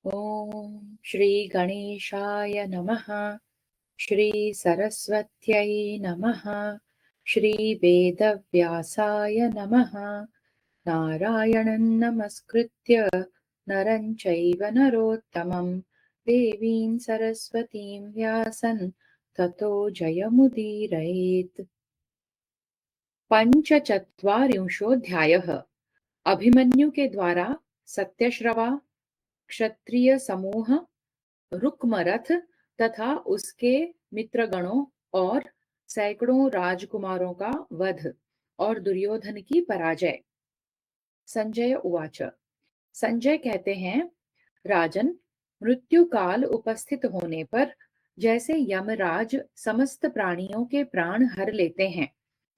ॐ श्री गणेशाय नमः। श्री सरस्वत्यै नमः। श्री वेदव्यासाय नमः। नारायणं नमस्कृत्य नरं चैव नरोत्तमं देवीं सरस्वतीं व्यासं ततो जयमुदीरयेत्। पंचचत्वारिंशोऽध्यायः। अभिमन्यु के द्वारा सत्यश्रवा क्षत्रिय समूह, रुक्मरथ तथा उसके मित्रगणों और सैकड़ों राजकुमारों का वध और दुर्योधन की पराजय। संजय उवाच। संजय कहते हैं, राजन, मृत्यु काल उपस्थित होने पर जैसे यमराज समस्त प्राणियों के प्राण हर लेते हैं,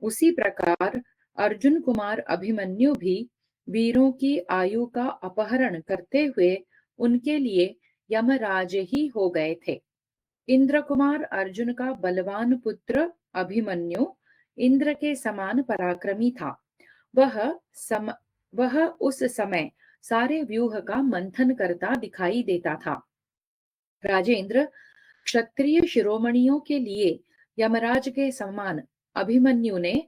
उसी प्रकार अर्जुन कुमार अभिमन्यु भी वीरों की आयु का अपहरण करते हुए उनके लिए यमराज ही हो गए थे। इंद्र कुमार अर्जुन का बलवान पुत्र अभिमन्यु इंद्र के समान पराक्रमी था। वह सम वह उस समय सारे व्यूह का मंथन करता दिखाई देता था। राजेंद्र, क्षत्रिय शिरोमणियों के लिए यमराज के समान अभिमन्यु ने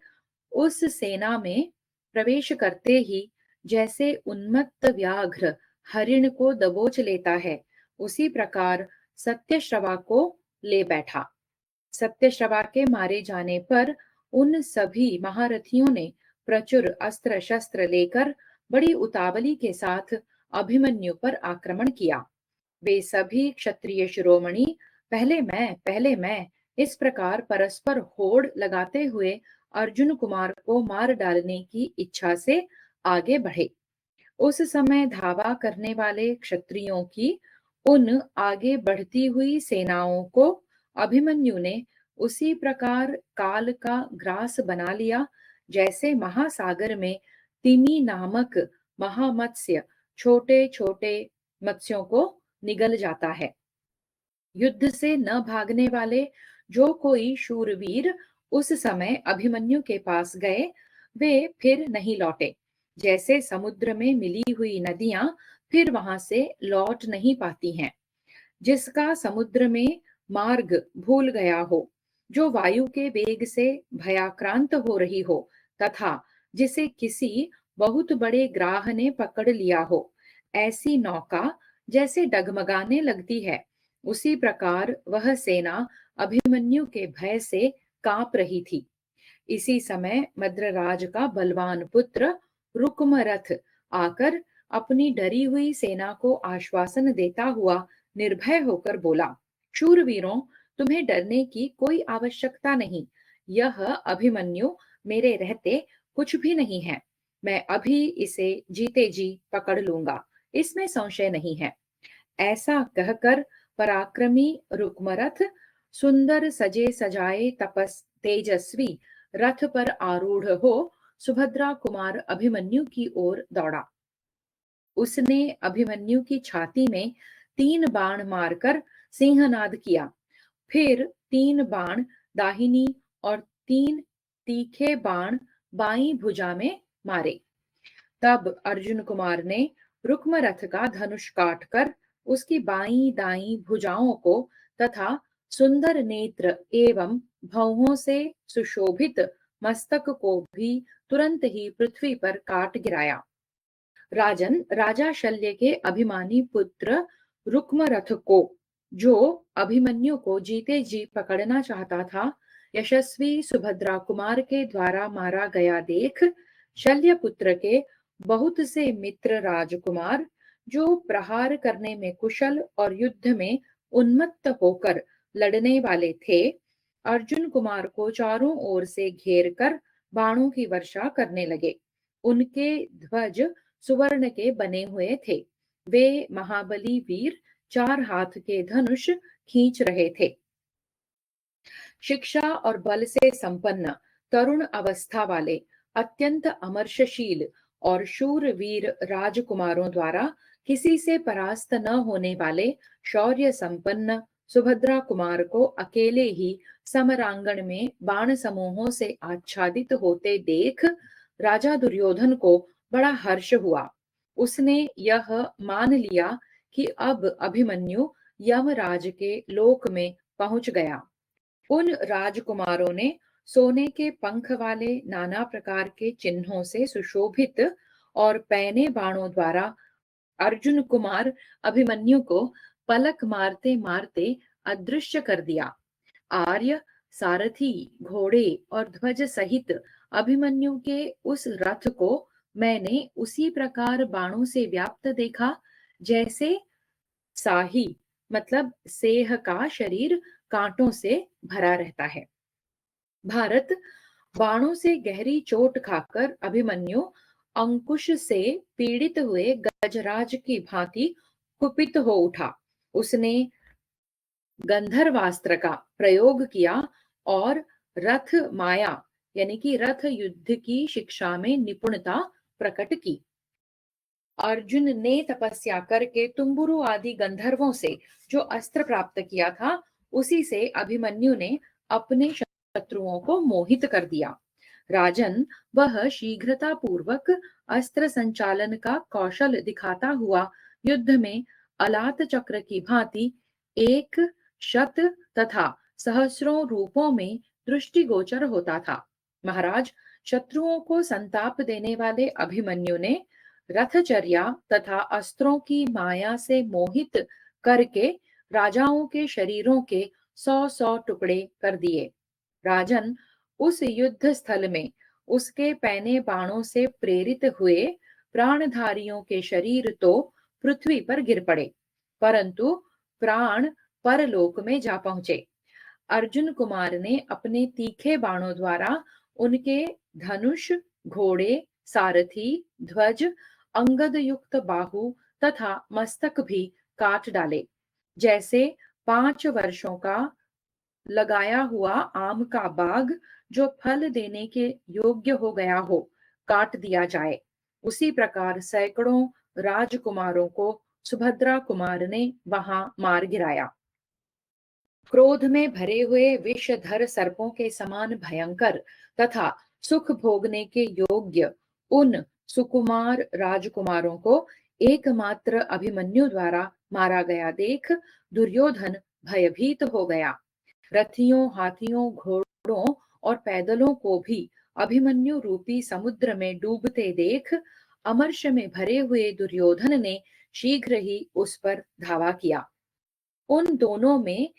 उस सेना में प्रवेश करते ही जैसे उन्मत्त व्याघ्र हरिण को दबोच लेता है, उसी प्रकार सत्यश्रवा को ले बैठा। सत्यश्रवा के मारे जाने पर उन सभी महारथियों ने प्रचुर अस्त्र शस्त्र लेकर बड़ी उतावली के साथ अभिमन्यु पर आक्रमण किया। वे सभी क्षत्रिय शिरोमणि पहले मैं इस प्रकार परस्पर होड़ लगाते हुए अर्जुन कुमार को मार डालने की इच्छा से आगे बढ़े। उस समय धावा करने वाले क्षत्रियों की उन आगे बढ़ती हुई सेनाओं को अभिमन्यु ने उसी प्रकार काल का ग्रास बना लिया, जैसे महासागर में तिमी नामक महामत्स्य छोटे छोटे मत्स्यों को निगल जाता है। युद्ध से न भागने वाले जो कोई शूरवीर उस समय अभिमन्यु के पास गए, वे फिर नहीं लौटे। जैसे समुद्र में मिली हुई नदियां फिर वहां से लौट नहीं पाती हैं। जिसका समुद्र में मार्ग भूल गया हो, जो वायु के वेग से भयाक्रांत हो रही हो, तथा जिसे किसी बहुत बड़े ग्राह ने पकड़ लिया हो, ऐसी नौका जैसे डगमगाने लगती है, उसी प्रकार वह सेना अभिमन्यु के भय से कांप रही थी। इसी समय मद्रराज का बलवान पुत्र रुकमरथ आकर अपनी डरी हुई सेना को आश्वासन देता हुआ निर्भय होकर बोला, शूरवीरों, तुम्हें डरने की कोई आवश्यकता नहीं। यह अभिमन्यु मेरे रहते कुछ भी नहीं है। मैं अभी इसे जीते जी पकड़ लूंगा, इसमें संशय नहीं है। ऐसा कहकर पराक्रमी रुक्मरथ सुंदर सजे सजाए तेजस्वी रथ पर आरूढ़ हो सुभद्रा कुमार अभिमन्यु की ओर दौड़ा। उसने अभिमन्यु की छाती में 3 बाण मारकर सिंहनाद किया। फिर 3 बाण दाहिनी और 3 तीखे बाण बाईं भुजा में मारे। तब अर्जुन कुमार ने रुक्मरथ का धनुष काटकर उसकी बाईं दाईं भुजाओं को तथा सुंदर नेत्र एवं भौहों से सुशोभित मस्तक को भी तुरंत ही पृथ्वी पर काट गिराया। राजन, राजा शल्य के अभिमानी पुत्र रुक्मरथ को, जो अभिमन्यु को जीते जी पकड़ना चाहता था, यशस्वी सुभद्रा कुमार के द्वारा मारा गया देख शल्य पुत्र के बहुत से मित्र राजकुमार, जो प्रहार करने में कुशल और युद्ध में उन्मत्त होकर लड़ने वाले थे, अर्जुन कुमार को चारों ओर से घेर कर बाणों की वर्षा करने लगे। उनके ध्वज सुवर्ण के बने हुए थे। वे महाबली वीर 4 हाथ के धनुष खींच रहे थे। शिक्षा और बल से संपन्न तरुण अवस्था वाले अत्यंत अमर्षशील और शूरवीर राजकुमारों द्वारा किसी से परास्त न होने वाले शौर्य संपन्न सुभद्रा कुमार को अकेले ही समरांगण में बाण समूहों से आच्छादित होते देख राजा दुर्योधन को बड़ा हर्ष हुआ। उसने यह मान लिया कि अब अभिमन्यु यमराज के लोक में पहुंच गया। उन राजकुमारों ने सोने के पंख वाले नाना प्रकार के चिन्हों से सुशोभित और पैने बाणों द्वारा अर्जुन कुमार अभिमन्यु को पलक मारते मारते अदृश्य कर दिया। आर्य, सारथी, घोड़े और ध्वज सहित अभिमन्यु के उस रथ को मैंने उसी प्रकार बाणों से व्याप्त देखा जैसे साही मतलब सेह का शरीर कांटों से भरा रहता है। भारत बाणों से गहरी चोट खाकर अभिमन्यु अंकुश से पीड़ित हुए गजराज की भांति कुपित हो उठा। उसने गंधर्वास्त्र का प्रयोग किया और रथ माया यानी कि रथ युद्ध की शिक्षा में निपुणता प्रकट की। अर्जुन ने तपस्या करके तुम्बुरु आदि गंधर्वों से जो अस्त्र प्राप्त किया था, उसी से अभिमन्यु ने अपने शत्रुओं को मोहित कर दिया। राजन, वह शीघ्रता पूर्वक अस्त्र संचालन का कौशल दिखाता हुआ युद्ध में अलात चक्र की भांति एक शत तथा सहस्रों रूपों में दृष्टिगोचर होता था। महाराज, शत्रुओं को संताप देने वाले अभिमन्यु ने रथचर्या तथा अस्त्रों की माया से मोहित करके राजाओं के शरीरों के 100-100 टुकड़े कर दिए। राजन, उस युद्ध स्थल में उसके पैने बाणों से प्रेरित हुए प्राणधारियों के शरीर तो पृथ्वी पर गिर पड़े, परंतु प्राण परलोक में जा पहुंचे। अर्जुन कुमार ने अपने तीखे बाणों द्वारा उनके धनुष, घोड़े, सारथी, ध्वज, अंगद युक्त बाहु तथा मस्तक भी काट डाले, जैसे 5 वर्षों का लगाया हुआ आम का बाग जो फल देने के योग्य हो गया हो, काट दिया जाए। उसी प्रकार सैकड़ों राजकुमारों को सुभद्रा कुमार ने वहां मार गिराया। क्रोध में भरे हुए विषधर सर्पों के समान भयंकर तथा सुख भोगने के योग्य उन सुकुमार राजकुमारों को एकमात्र अभिमन्यु द्वारा मारा गया देख दुर्योधन भयभीत हो गया। रथियों, हाथियों, घोड़ों और पैदलों को भी अभिमन्यु रूपी समुद्र में डूबते देख अमर्ष में भरे हुए दुर्योधन ने शीघ्र ही उस पर धावा किया। उन दोनों में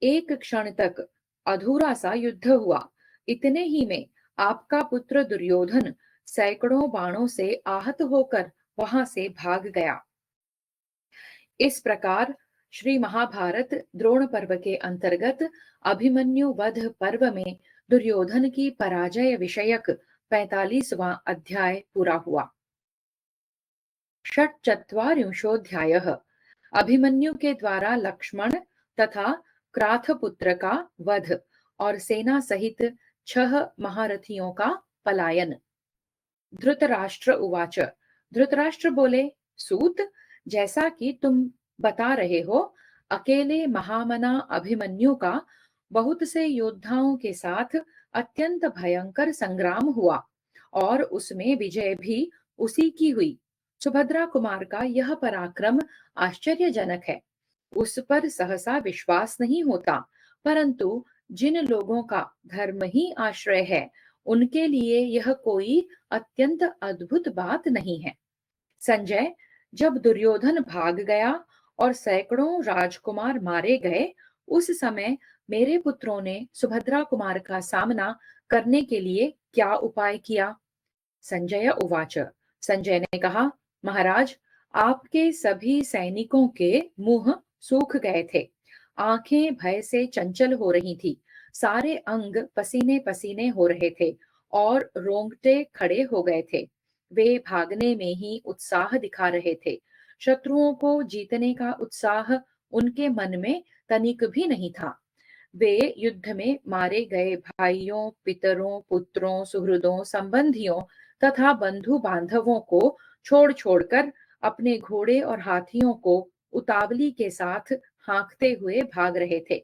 एक क्षण तक अधूरा सा युद्ध हुआ। इतने ही में आपका पुत्र दुर्योधन सैकड़ों बाणों से आहत होकर वहां से भाग गया। इस प्रकार श्री महाभारत द्रोण पर्व के अंतर्गत अभिमन्यु वध पर्व में दुर्योधन की पराजय विषयक 45वां अध्याय पूरा हुआ। षट्चत्वारिंशोऽध्यायः अभिमन्यु के द्वारा लक्ष्मण तथा क्राथपुत्र का वध और सेना सहित 6 महारथियों का पलायन। धृतराष्ट्र उवाच, धृतराष्ट्र बोले, सूत, जैसा कि तुम बता रहे हो, अकेले महामना अभिमन्यु का बहुत से योद्धाओं के साथ अत्यंत भयंकर संग्राम हुआ और उसमें विजय भी उसी की हुई। सुभद्रा कुमार का यह पराक्रम आश्चर्यजनक है। उस पर सहसा विश्वास नहीं होता, परंतु जिन लोगों का धर्म ही आश्रय है, उनके लिए यह कोई अत्यंत अद्भुत बात नहीं है। संजय, जब दुर्योधन भाग गया और सैकड़ों राजकुमार मारे गए, उस समय मेरे पुत्रों ने सुभद्रा कुमार का सामना करने के लिए क्या उपाय किया? संजय उवाच, संजय ने कहा, महाराज, आपके सभी सैनिकों के मुंह सूख गए थे, आंखें भय से चंचल हो रही थी, सारे अंग पसीने पसीने हो रहे थे और रोंगटे खड़े हो गए थे। वे भागने में ही उत्साह दिखा रहे थे। शत्रुओं को जीतने का उत्साह उनके मन में तनिक भी नहीं था। वे युद्ध में मारे गए भाइयों, पितरों, पुत्रों, सुहृदों, संबंधियों तथा बंधु बांधवों को छोड़ छोड़कर अपने घोड़े और हाथियों को उतावली के साथ हाँकते हुए भाग रहे थे।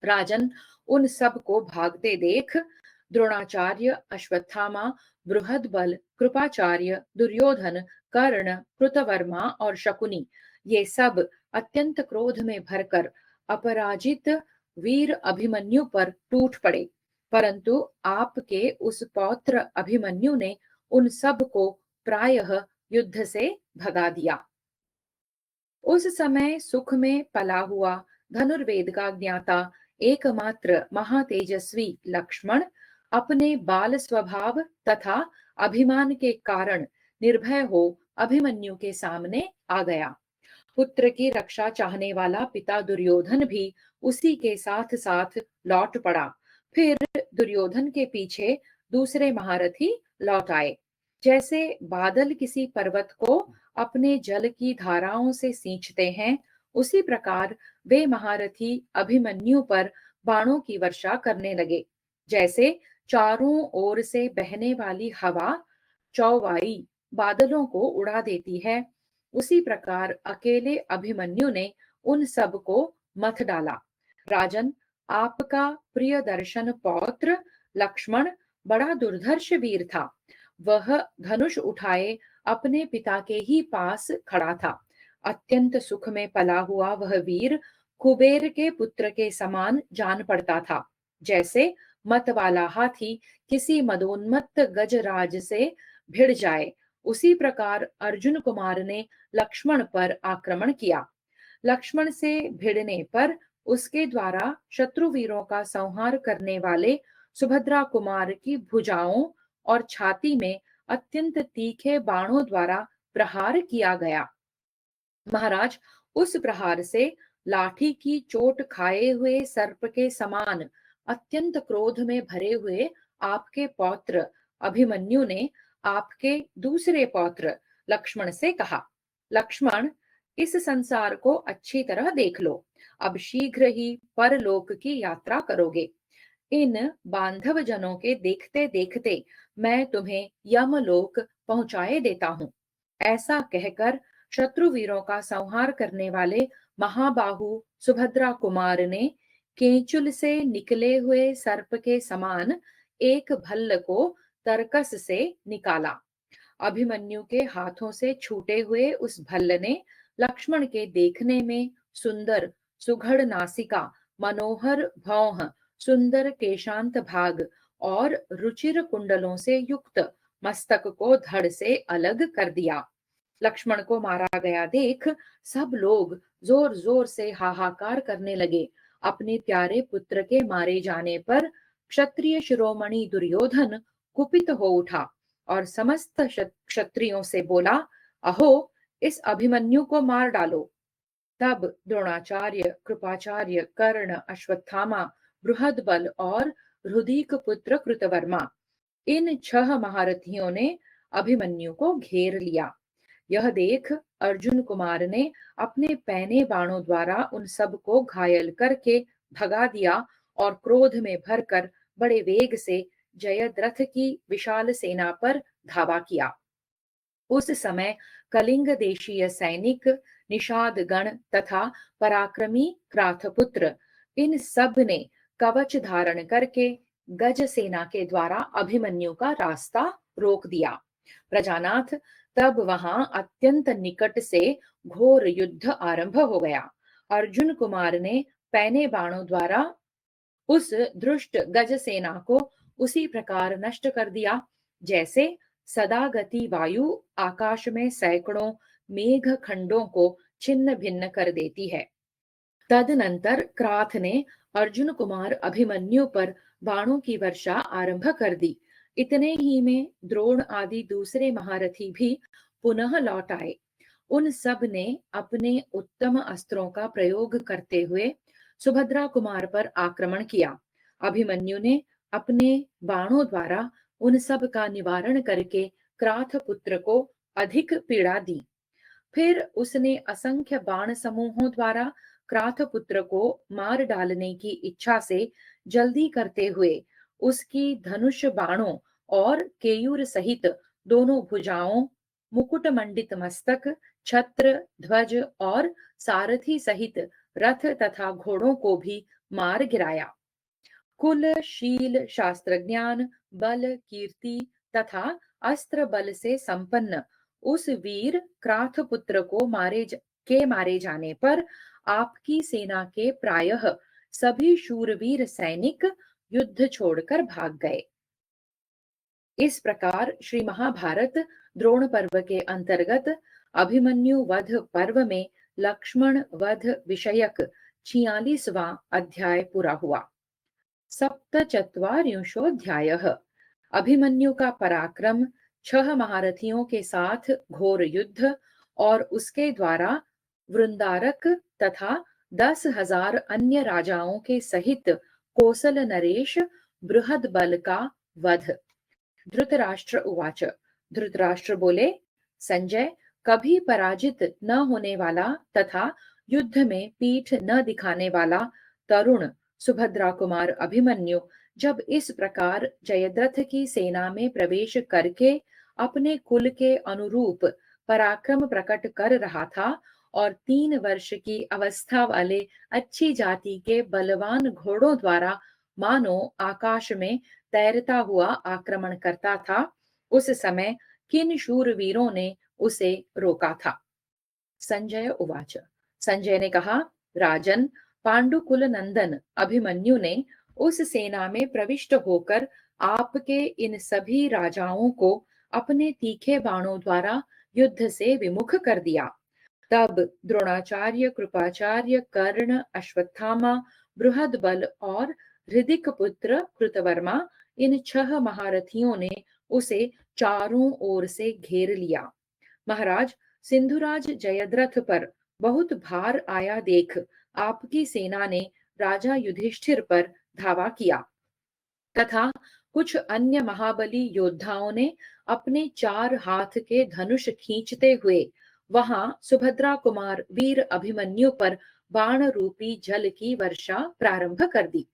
राजन, उन सब को भागते देख द्रोणाचार्य, अश्वत्थामा, बृहदबल, कृपाचार्य, दुर्योधन, कर्ण, कृतवर्मा और शकुनी ये सब अत्यंत क्रोध में भरकर अपराजित वीर अभिमन्यु पर टूट पड़े, परंतु आपके उस पौत्र अभिमन्यु ने उन सब को प्रायः युद्ध से भगा दिया। उस समय सुख में पला हुआ धनुर्वेद का ज्ञाता एकमात्र महातेजस्वी लक्ष्मण अपने बाल स्वभाव तथा अभिमान के कारण निर्भय हो अभिमन्यु के सामने आ गया। पुत्र की रक्षा चाहने वाला पिता दुर्योधन भी उसी के साथ साथ लौट पड़ा। फिर दुर्योधन के पीछे दूसरे महारथी लौट आए। जैसे बादल किसी पर्वत को अपने जल की धाराओं से सींचते हैं, उसी प्रकार वे महारथी अभिमन्यु पर बाणों की वर्षा करने लगे। जैसे चारों ओर से बहने वाली हवा चौवाई बादलों को उड़ा देती है, उसी प्रकार अकेले अभिमन्यु ने उन सब को मथ डाला। राजन, आपका प्रिय दर्शन पौत्र लक्ष्मण बड़ा दुर्धर्ष वीर था। वह धनुष उठाए अपने पिता के ही पास खड़ा था। अत्यंत सुख में पला हुआ वह वीर कुबेर के पुत्र के समान जान पड़ता था। जैसे मत वाला हाथी किसी मदोन्मत्त गजराज से भिड़ जाए, उसी प्रकार अर्जुन कुमार ने लक्ष्मण पर आक्रमण किया। लक्ष्मण से भिड़ने पर उसके द्वारा शत्रु वीरों का संहार करने वाले सुभद्रा कुमार की भुजाओं और छाती में अत्यंत तीखे बाणों द्वारा प्रहार किया गया। महाराज, उस प्रहार से लाठी की चोट खाए हुए सर्प के समान अत्यंत क्रोध में भरे हुए आपके पौत्र अभिमन्यु ने आपके दूसरे पौत्र लक्ष्मण से कहा, लक्ष्मण, इस संसार को अच्छी तरह देख लो। अब शीघ्र ही परलोक की यात्रा करोगे। इन बांधव जनों के देखते देखते मैं तुम्हें यमलोक पहुंचाए देता हूं। ऐसा कहकर शत्रु वीरों का संहार करने वाले महाबाहु सुभद्रा कुमार ने केंचुल से निकले हुए सर्प के समान एक भल्ल को तरकस से निकाला। अभिमन्यु के हाथों से छूटे हुए उस भल्ल ने लक्ष्मण के देखने में सुंदर सुघड़ नासिका, मनोहर भौह, सुंदर केशांत भाग और रुचिर कुंडलों से युक्त मस्तक को धड़ से अलग कर दिया। लक्ष्मण को मारा गया देख सब लोग जोर जोर से हाहाकार करने लगे। अपने प्यारे पुत्र के मारे जाने पर क्षत्रिय शिरोमणि दुर्योधन कुपित हो उठा और समस्त क्षत्रियों से बोला, अहो, इस अभिमन्यु को मार डालो। तब द्रोणाचार्य, कृपाचार्य, कर्ण, अश्वत्थामा, बृहदबल और रुधिक पुत्र कृतवर्मा, इन 6 महारथियों ने अभिमन्यु को घेर लिया। यह देख अर्जुन कुमार ने अपने पैने बाणों द्वारा उन सब को घायल करके भगा दिया और क्रोध में भरकर बड़े वेग से जयद्रथ की विशाल सेना पर धावा किया। उस समय कलिंग देशीय सैनिक, निषाद गण तथा पराक्रमी क्राथपुत्र, इन सब ने कवच धारण करके गज सेना के द्वारा अभिमन्यु का रास्ता रोक दिया। प्रजानाथ, तब वहां अत्यंत निकट से घोर युद्ध आरंभ हो गया। अर्जुन कुमार ने पैने बाणों द्वारा उस धृष्ट गज सेना को उसी प्रकार नष्ट कर दिया जैसे सदा गति वायु आकाश में सैकड़ों मेघ खंडों को छिन्न भिन्न कर देती है। तदनंतर क्राथ ने अर्जुन कुमार अभिमन्यु पर बाणों की वर्षा आरंभ कर दी। इतने ही में द्रोण आदि दूसरे महारथी भी पुनः लौट आए। उन सब ने अपने उत्तम अस्त्रों का प्रयोग करते हुए सुभद्रा कुमार पर आक्रमण किया। अभिमन्यु ने अपने बाणों द्वारा उन सब का निवारण करके क्राथ पुत्र को अधिक पीड़ा दी। फिर उसने असंख्य बाण समूहों द्वारा क्राथ पुत्र को मार डालने की इच्छा से जल्दी करते हुए उसकी धनुष बाणों और केयूर सहित दोनों भुजाओं, मुकुट मंडित मस्तक, छत्र, ध्वज और सारथी सहित रथ तथा घोड़ों को भी मार गिराया। कुल, शील, शास्त्र ज्ञान, बल, कीर्ति तथा अस्त्र बल से संपन्न उस वीर क्राथ पुत्र को के मारे जाने पर आपकी सेना के प्रायः सभी शूरवीर सैनिक युद्ध छोड़कर भाग गए। इस प्रकार श्री महाभारत द्रोण पर्व के अंतर्गत अभिमन्यु वध पर्व में लक्ष्मण वध विषयक 46वां अध्याय पूरा हुआ। सप्तचत्वारिंशोऽध्यायः। अभिमन्यु का पराक्रम, 6 महारथियों के साथ घोर युद्ध और उसके द्वारा वृंदारक तथा 10,000 अन्य राजाओं के सहित कोसल नरेश बृहद्बल का वध। धृतराष्ट्र उवाच। धृतराष्ट्र बोले, संजय, कभी पराजित न होने वाला तथा युद्ध में पीठ न दिखाने वाला तरुण सुभद्रा कुमार अभिमन्यु जब इस प्रकार जयद्रथ की सेना में प्रवेश करके अपने कुल के अनुरूप पराक्रम प्रकट कर रहा था और 3 वर्ष की अवस्था वाले अच्छी जाति के बलवान घोड़ों द्वारा मानो आकाश में तैरता हुआ आक्रमण करता था, उस समय किन शूरवीरों ने उसे रोका था। संजय उवाच। संजय ने कहा, राजन, पांडुकुल नंदन अभिमन्यु ने उस सेना में प्रविष्ट होकर आपके इन सभी राजाओं को अपने तीखे बाणों द्वारा युद्ध से विमुख कर दिया। तब द्रोणाचार्य, कृपाचार्य, कर्ण, अश्वत्थामा, बृहद्बल और हृदिक पुत्र कृतवर्मा, इन 6 महारथियों ने उसे चारों ओर से घेर लिया। महाराज, सिंधुराज जयद्रथ पर बहुत भार आया देख आपकी सेना ने राजा युधिष्ठिर पर धावा किया तथा कुछ अन्य महाबली योद्धाओं ने अपने 4 हाथ के धनुष खींचते हुए वहां सुभद्रा कुमार वीर अभिमन्यु पर बाण रूपी जल की वर्षा प्रारंभ कर दी।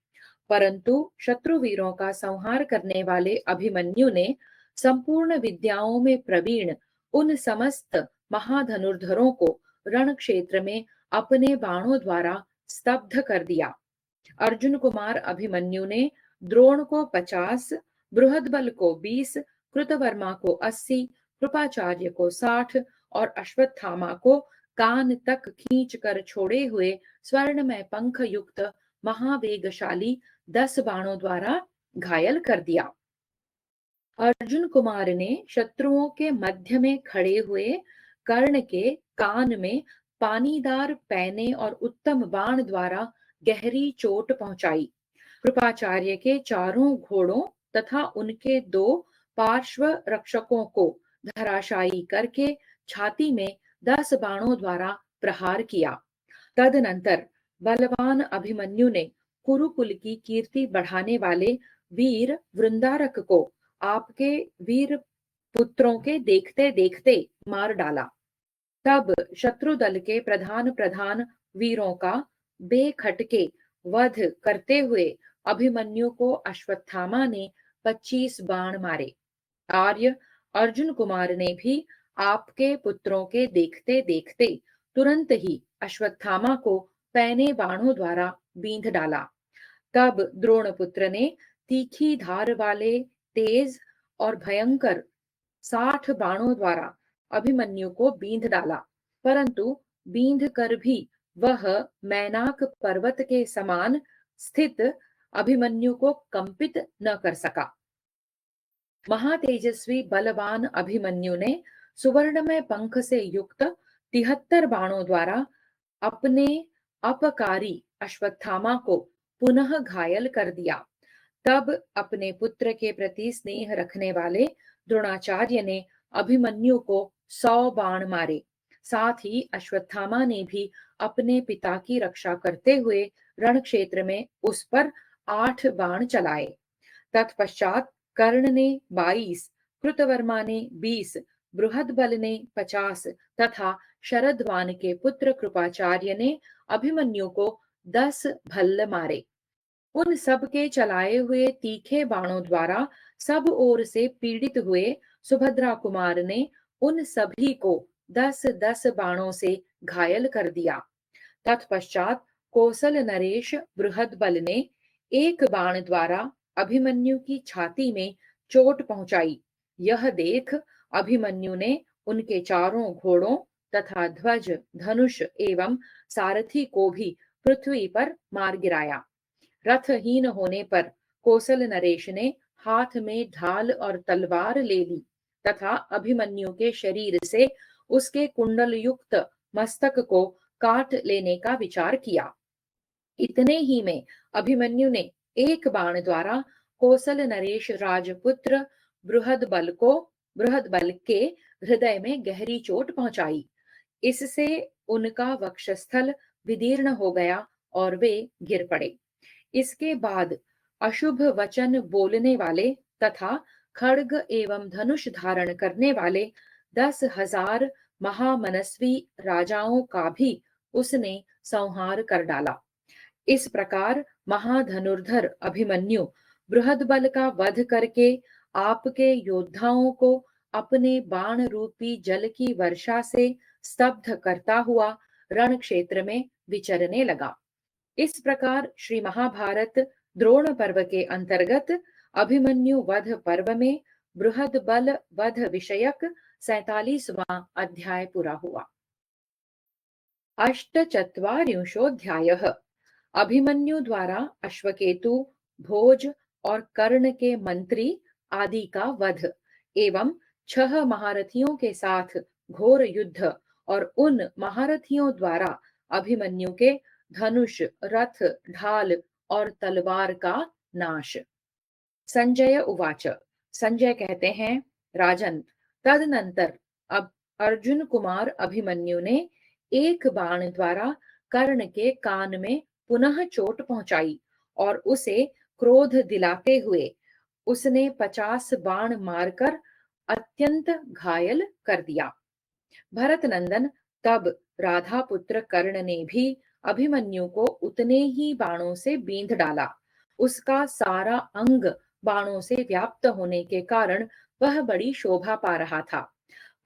परंतु शत्रु वीरों का संहार करने वाले अभिमन्यु ने संपूर्ण विद्याओं में प्रवीण उन समस्त महाधनुर्धरों को रण क्षेत्र में अपने बाणों द्वारा स्तब्ध कर दिया। अर्जुन कुमार अभिमन्यु ने द्रोण को 50, बृहद्बल को 20, कृतवर्मा को 80, कृपाचार्य को 60 और अश्वत्थामा को कान तक खींच कर छोड़े हुए स्वर्णमय पंख युक्त महावेगशाली 10 बाणों द्वारा घायल कर दिया। अर्जुन कुमार ने शत्रुओं के मध्य में खड़े हुए कर्ण के कान में पानीदार पैने और उत्तम बाण द्वारा गहरी चोट पहुंचाई। कृपाचार्य के चारों घोड़ों तथा उनके 2 पार्श्व रक्षकों को धराशायी करके छाती में 10 बाणों द्वारा प्रहार किया। तदनंतर बलवान अभिमन्यु ने कुरुकुल की कीर्ति बढ़ाने वाले वीर वृंदारक को आपके वीर पुत्रों के देखते देखते मार डाला। तब शत्रु दल के प्रधान प्रधान वीरों का बेखटके वध करते हुए अभिमन्यु को अश्वत्थामा ने 25 बाण मारे। आर्य अर्जुन कुमार ने भी आपके पुत्रों के देखते देखते तुरंत ही अश्वत्थामा को पैने बाणों द्वारा बींध डाला। तब द्रोणपुत्र ने तीखी धार वाले तेज और भयंकर 60 बाणों द्वारा अभिमन्यु को बींध डाला, परंतु बींध कर भी वह मैनाक पर्वत के समान स्थित अभिमन्यु को कंपित न कर सका। महातेजस्वी बलवान अभिमन्यु ने सुवर्णमय पंख से युक्त 73 बाणों द्वारा अपने अपकारी अश्वत्थामा को पुनः घायल कर दिया। तब अपने पुत्र के प्रति स्नेह रखने वाले द्रोणाचार्य ने अभिमन्यु को 100 बाण मारे। साथ ही अश्वत्थामा ने भी अपने पिता की रक्षा करते हुए रण क्षेत्र में उस पर 8 बाण चलाए। तत्पश्चात कर्ण ने 22, कृतवर्मा ने 20, बृहद्बल ने 50 तथा शरद्वान के पुत्र कृपाचार्य ने अभिमन्यु को 10 भल्ल मारे। उन सब के चलाए हुए तीखे बाणों द्वारा सब ओर से पीड़ित हुए सुभद्रा कुमार ने उन सभी को 10-10 बाणों से घायल कर दिया। तत्पश्चात कौशल नरेश बृहद्बल ने एक बाण द्वारा अभिमन्यु की छाती में चोट पहुंचाई। यह देख अभिमन्यु ने उनके चारों घोड़ों तथा ध्वज, धनुष एवं सारथी को भी पृथ्वी पर मार गिराया। रथहीन होने पर कौशल नरेश ने हाथ में ढाल और तलवार ले ली तथा अभिमन्यु के शरीर से उसके कुंडल युक्त मस्तक को काट लेने का विचार किया। इतने ही में अभिमन्यु ने एक बाण द्वारा कौशल नरेश राजपुत्र बृहद बल के हृदय में गहरी चोट पहुंचाई। इससे उनका वक्षस्थल विदीर्ण हो गया और वे गिर पड़े। इसके बाद अशुभ वचन बोलने वाले तथा खड्ग एवं धनुष धारण करने वाले 10,000 महामनस्वी राजाओं का भी उसने संहार कर डाला। इस प्रकार महाधनुर्धर अभिमन्यु बृहदबल का वध करके आपके योद्धाओं को अपने बाण रूपी जल की वर्षा से स्तब्ध करता हुआ रण क्षेत्र में विचरने लगा। इस प्रकार श्री महाभारत द्रोण पर्व के अंतर्गत अभिमन्यु वध पर्व में बृहद बल वध विषयक 47वां अध्याय पूरा हुआ। अष्टचत्वारिंशोऽध्यायः। अभिमन्यु द्वारा अश्वकेतु, भोज और कर्ण के मंत्री आदि का वध एवं 6 महारथियों के साथ घोर युद्ध और उन महारथियों द्वारा अभिमन्यु के धनुष, रथ, ढाल और तलवार का नाश। संजय उवाच। संजय कहते हैं, राजन, तदनंतर अब अर्जुन कुमार अभिमन्यु ने एक बाण द्वारा कर्ण के कान में पुनः चोट पहुंचाई और उसे क्रोध दिलाते हुए उसने 50 बाण मारकर अत्यंत घायल कर दिया। भरत नंदन, तब राधा पुत्र कर्ण ने भी अभिमन्यु को उतने ही बाणों से बींध डाला। उसका सारा अंग बाणों से व्याप्त होने के कारण वह बड़ी शोभा पा रहा था।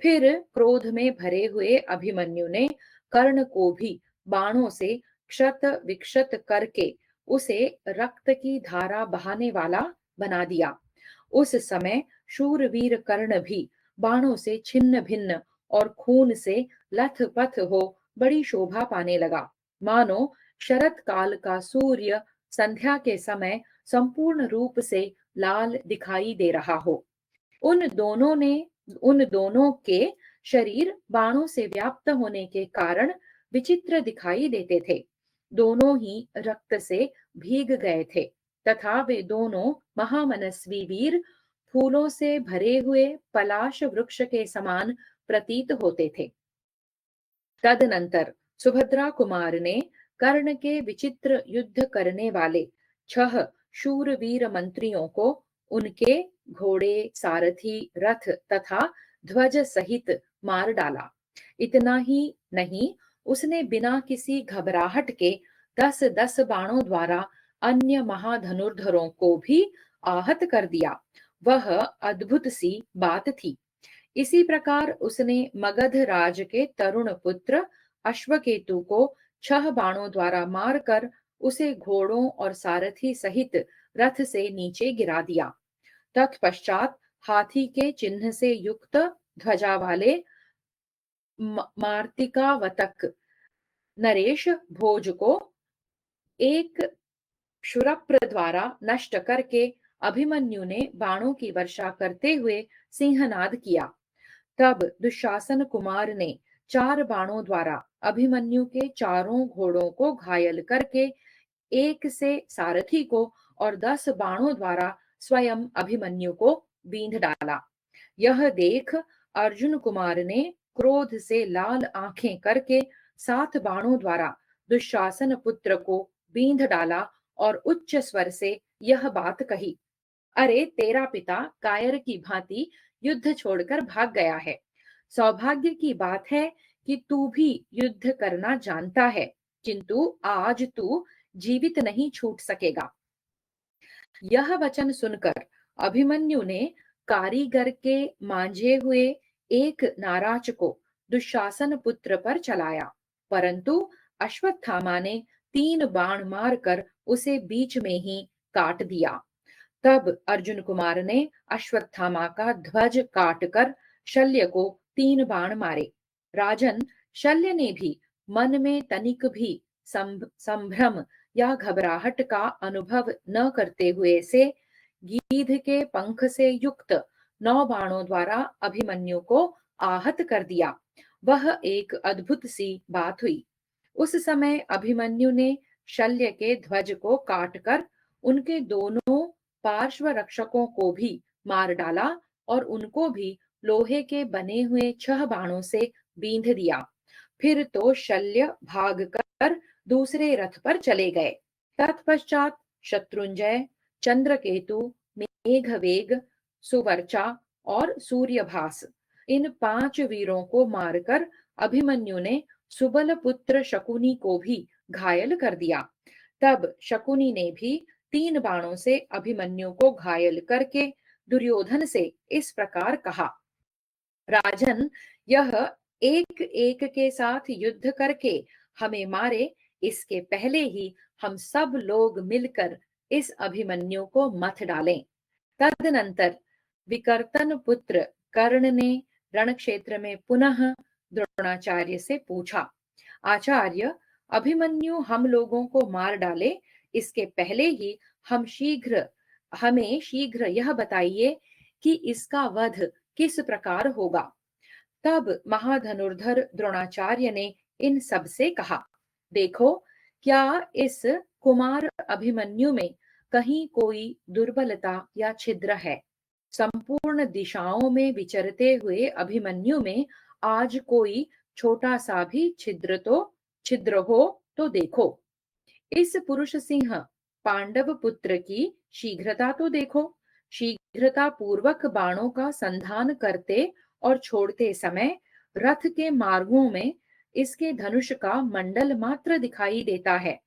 फिर क्रोध में भरे हुए अभिमन्यु ने कर्ण को भी बाणों से क्षत विक्षत करके उसे रक्त की धारा बहाने वाला बना दिया। उस समय शूरवीर कर्ण भी बाणों से छिन्न भिन्न और खून से लथपथ हो बड़ी शोभा पाने लगा, मानो शरत काल का सूर्य संध्या के समय संपूर्ण रूप से लाल दिखाई दे रहा हो। उन दोनों के शरीर बाणों से व्याप्त होने के कारण विचित्र दिखाई देते थे। दोनों ही रक्त से भीग गए थे तथा वे दोनों महामनस्वी वीर फूलों से भरे हुए पलाश वृक्ष के समान प्रतीत होते थे। तदनंतर सुभद्रा कुमार ने कर्ण के विचित्र युद्ध करने वाले 6 शूरवीर मंत्रियों को उनके घोड़े, सारथी, रथ तथा ध्वज सहित मार डाला। इतना ही नहीं, उसने बिना किसी घबराहट के 10-10 बाणों द्वारा अन्य महाधनुर्धरों को भी आहत कर दिया। वह अद्भुत सी बात थी। इसी प्रकार उसने मगध राज के तरुण पुत्र अश्वकेतु को 6 बाणों द्वारा मारकर उसे घोड़ों और सारथी सहित रथ से नीचे गिरा दिया। तत्पश्चात हाथी के चिन्ह से युक्त ध्वजा वाले मार्तिकावतक नरेश भोज को एक क्षुरप्र द्वारा नष्ट करके अभिमन्यु ने बाणों की वर्षा करते हुए सिंहनाद किया। तब दुशासन कुमार ने 4 बाणों द्वारा अभिमन्यु के चारों घोड़ों को घायल करके एक से सारथी को और 10 बाणों द्वारा स्वयं अभिमन्यु को बींध डाला। यह देख अर्जुन कुमार ने क्रोध से लाल आंखें करके 7 बाणों द्वारा दुशासन पुत्र को बींध डाला और उच्च स्वर से यह बात कही, अरे तेरा पिता कायर की भांति युद्ध छोड़कर भाग गया है। सौभाग्य की बात है कि तू भी युद्ध करना जानता है, किंतु आज तू जीवित नहीं छूट सकेगा। यह वचन सुनकर अभिमन्यु ने कारीगर के मांझे हुए एक नाराज को दुशासन पुत्र पर चलाया, परंतु अश्वत्थामा ने 3 बाण मारकर उसे बीच में ही काट दिया। तब अर्जुन कुमार ने अश्वत्थामा का ध्वज काटकर शल्य को 3 बाण मारे। राजन, शल्य ने भी मन में तनिक भी संभ्रम या घबराहट का अनुभव न करते हुए से गीध के पंख से युक्त 9 बाणों द्वारा अभिमन्यु को आहत कर दिया। वह एक अद्भुत सी बात हुई। उस समय अभिमन्यु ने शल्य के ध्वज को काटकर उनके दोनों पार्श्व रक्षकों को भी मार डाला और उनको भी लोहे के बने हुए 6 बाणों से बींध दिया। फिर तो शल्य भागकर दूसरे रथ पर चले गए। तत्पश्चात शत्रुंजय, चंद्रकेतु, मेघवेग, सुवर्चा और सूर्यभास, इन 5 वीरों को मारकर अभिमन्यु ने सुबल पुत्र शकुनी को भी घायल कर दिया। तब शकुनी ने भी 3 बाणों से अभिमन्यु को घायल करके दुर्योधन से इस प्रकार कहा, राजन, यह एक एक के साथ युद्ध करके हमें मारे, इसके पहले ही हम सब लोग मिलकर इस अभिमन्यु को मथ डालें। तदनंतर विकर्तन पुत्र कर्ण ने रण क्षेत्र में पुनः द्रोणाचार्य से पूछा, आचार्य, अभिमन्यु हम लोगों को मार डाले, इसके पहले ही हमें शीघ्र यह बताइए कि इसका वध किस प्रकार होगा। तब महाधनुर्धर द्रोणाचार्य ने इन सब से कहा, देखो, क्या इस कुमार अभिमन्यु में कहीं कोई दुर्बलता या छिद्र है? संपूर्ण दिशाओं में विचरते हुए अभिमन्यु में आज कोई छोटा सा भी छिद्र हो तो देखो। इस पुरुष सिंह पांडव पुत्र की शीघ्रता तो देखो। शीघ्रता पूर्वक बाणों का संधान करते और छोड़ते समय रथ के मार्गों में इसके धनुष का मंडल मात्र दिखाई देता है।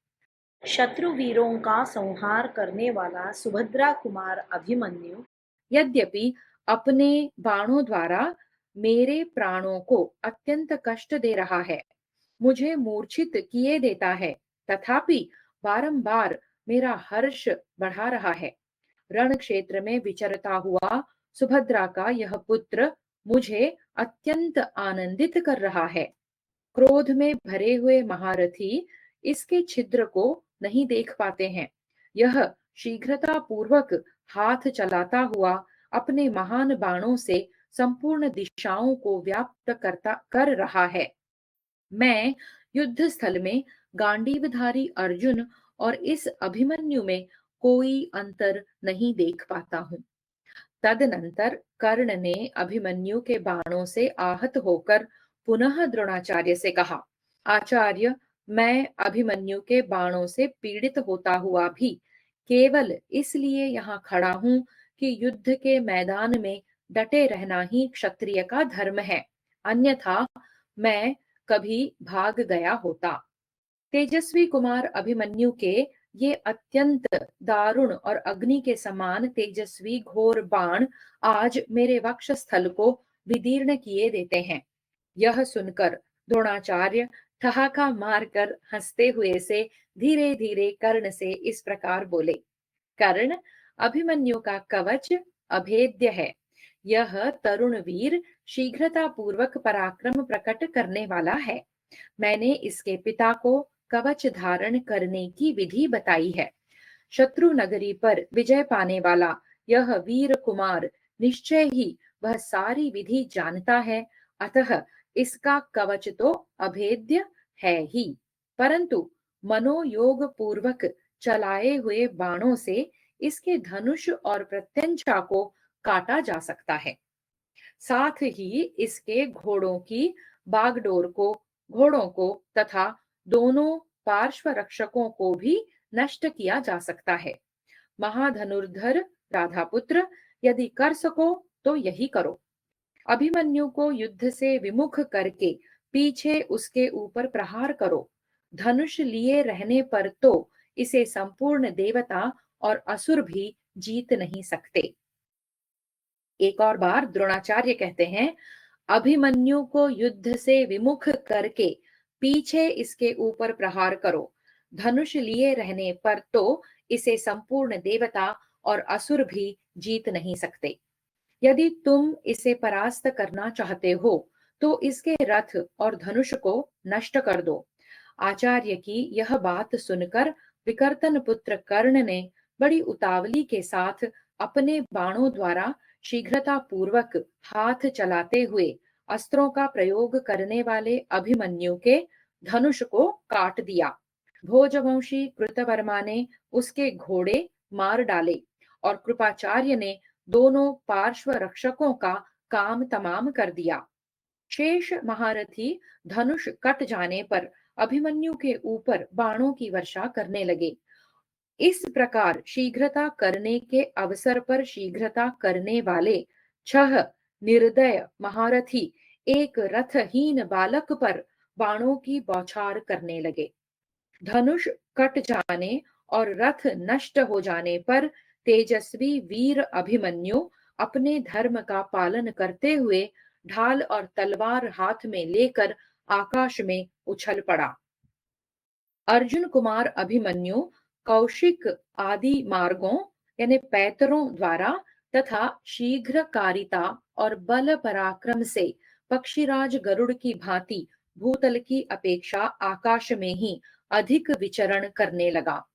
शत्रु वीरों का संहार करने वाला सुभद्रा कुमार अभिमन्यु यद्यपि अपने बाणों द्वारा मेरे प्राणों को अत्यंत कष्ट दे रहा है, मुझे मूर्छित किए देता है, तथापि बारंबार मेरा हर्ष बढ़ा रहा है। रण क्षेत्र में विचरता हुआ सुभद्रा का यह पुत्र मुझे अत्यंत आनंदित कर रहा है। क्रोध में भरे हुए महारथी इसके छिद्र को नहीं देख पाते हैं। यह शीघ्रता पूर्वक हाथ चलाता हुआ अपने महान बाणों से संपूर्ण दिशाओं को व्याप्त कर रहा है। मैं युद्ध स्थल में गांडीवधारी अर्जुन और इस अभिमन्यु में कोई अंतर नहीं देख पाता हूँ। तदनंतर कर्ण ने अभिमन्यु के बाणों से आहत होकर पुनः द्रोणाचार्य से कहा, आचार्य, मैं अभिमन्यु के बाणों से पीड़ित होता हुआ भी केवल इसलिए यहाँ खड़ा हूं कि युद्ध के मैदान में डटे रहना ही क्षत्रिय का धर्म है, अन्यथा मैं कभी भाग गया होता। तेजस्वी कुमार अभिमन्यु के ये अत्यंत दारुण और अग्नि के समान तेजस्वी घोर बाण आज मेरे वक्षस्थल को विदीर्ण किए देते हैं। यह सुनकर द्रोणाचार्य ठहाका मारकर हंसते हुए से धीरे धीरे कर्ण से इस प्रकार बोले, कर्ण, अभिमन्यु का कवच अभेद्य है। यह तरुण वीर शीघ्रता पूर्वक पराक्रम प्रकट करने वाला है। मैंने इसके पिता को कवच धारण करने की विधि बताई है। शत्रु नगरी पर विजय पाने वाला यह वीर कुमार निश्चय ही वह सारी विधि जानता है, अतः इसका कवच तो अभेद्य है ही, परंतु मनोयोग पूर्वक चलाए हुए बाणों से इसके धनुष और प्रत्यंचा को काटा जा सकता है। साथ ही इसके घोड़ों को तथा दोनों पार्श्व रक्षकों को भी नष्ट किया जा सकता है। महाधनुर्धर राधापुत्र, यदि कर सको तो यही करो। अभिमन्यु को युद्ध से विमुख करके पीछे उसके ऊपर प्रहार करो। धनुष लिए रहने पर तो इसे संपूर्ण देवता और असुर भी जीत नहीं सकते। एक और बार द्रोणाचार्य कहते हैं, अभिमन्यु को युद्ध से विमुख करके पीछे इसके ऊपर प्रहार करो। धनुष लिए रहने पर तो इसे संपूर्ण देवता और असुर भी जीत नहीं सकते। यदि तुम इसे परास्त करना चाहते हो तो इसके रथ और धनुष को नष्ट कर दो। आचार्य की यह बात सुनकर विकर्तन पुत्र कर्ण ने बड़ी उतावली के साथ अपने बाणों द्वारा शीघ्रता पूर्वक हाथ चलाते हुए अस्त्रों का प्रयोग करने वाले अभिमन्यु के धनुष को काट दिया। भोजवंशी कृतवर्मा ने उसके घोड़े मार डाले और कृपाचार्य ने दोनों पार्श्व रक्षकों का काम तमाम कर दिया। शेष महारथी धनुष कट जाने पर अभिमन्यु के ऊपर बाणों की वर्षा करने लगे। इस प्रकार शीघ्रता करने के अवसर पर शीघ्रता करने वाले 6 निर्दय महारथी एक रथहीन बालक पर बाणों की बौछार करने लगे। धनुष कट जाने और रथ नष्ट हो जाने पर तेजस्वी वीर अभिमन्यु अपने धर्म का पालन करते हुए ढाल और तलवार हाथ में लेकर आकाश में उछल पड़ा। अर्जुन कुमार अभिमन्यु कौशिक आदि मार्गों यानी पैतरों द्वारा तथा शीघ्रकारिता और बल पराक्रम से पक्षीराज गरुड़ की भांति भूतल की अपेक्षा आकाश में ही अधिक विचरण करने लगा।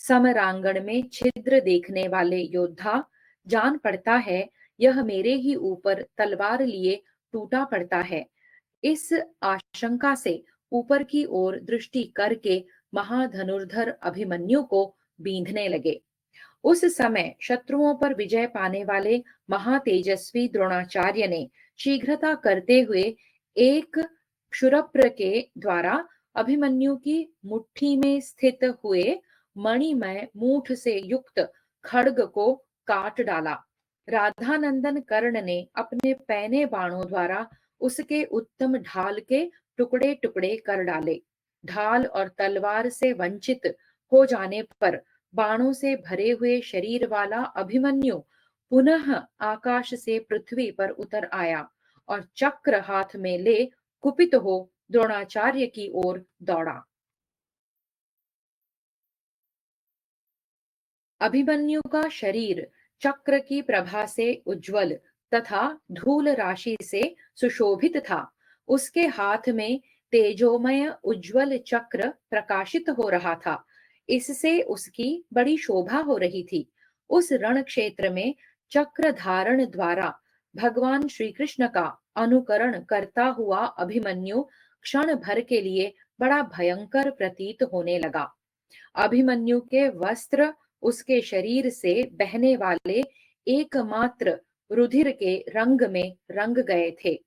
समरांगण में छिद्र देखने वाले योद्धा जान पड़ता है यह मेरे ही ऊपर तलवार लिए टूटा पड़ता है। इस आशंका से ऊपर की ओर दृष्टि करके महाधनुर्धर अभिमन्यु को बींधने लगे। उस समय शत्रुओं पर विजय पाने वाले महातेजस्वी द्रोणाचार्य ने शीघ्रता करते हुए एक क्षुरप्र के द्वारा अभिमन्यु की मुट्ठी में स्थित हुए मणिमय मूठ से युक्त खड्ग को काट डाला। राधानंदन कर्ण ने अपने पैने बाणों द्वारा उसके उत्तम ढाल के टुकड़े टुकड़े कर डाले। ढाल और तलवार से वंचित हो जाने पर बाणों से भरे हुए शरीर वाला अभिमन्यु पुनः आकाश से पृथ्वी पर उतर आया और चक्र हाथ में ले कुपित हो द्रोणाचार्य की ओर दौड़ा। अभिमन्यु का शरीर चक्र की प्रभा से उज्जवल तथा धूल राशि से सुशोभित था। उसके हाथ में तेजोमय उज्जवल चक्र प्रकाशित हो रहा था। इससे उसकी बड़ी शोभा हो रही थी। उस रण क्षेत्र में चक्र धारण द्वारा भगवान श्री कृष्ण का अनुकरण करता हुआ अभिमन्यु क्षण भर के लिए बड़ा भयंकर प्रतीत होने लगा। अभिमन्यु के वस्त्र उसके शरीर से बहने वाले एकमात्र रुधिर के रंग में रंग गए थे।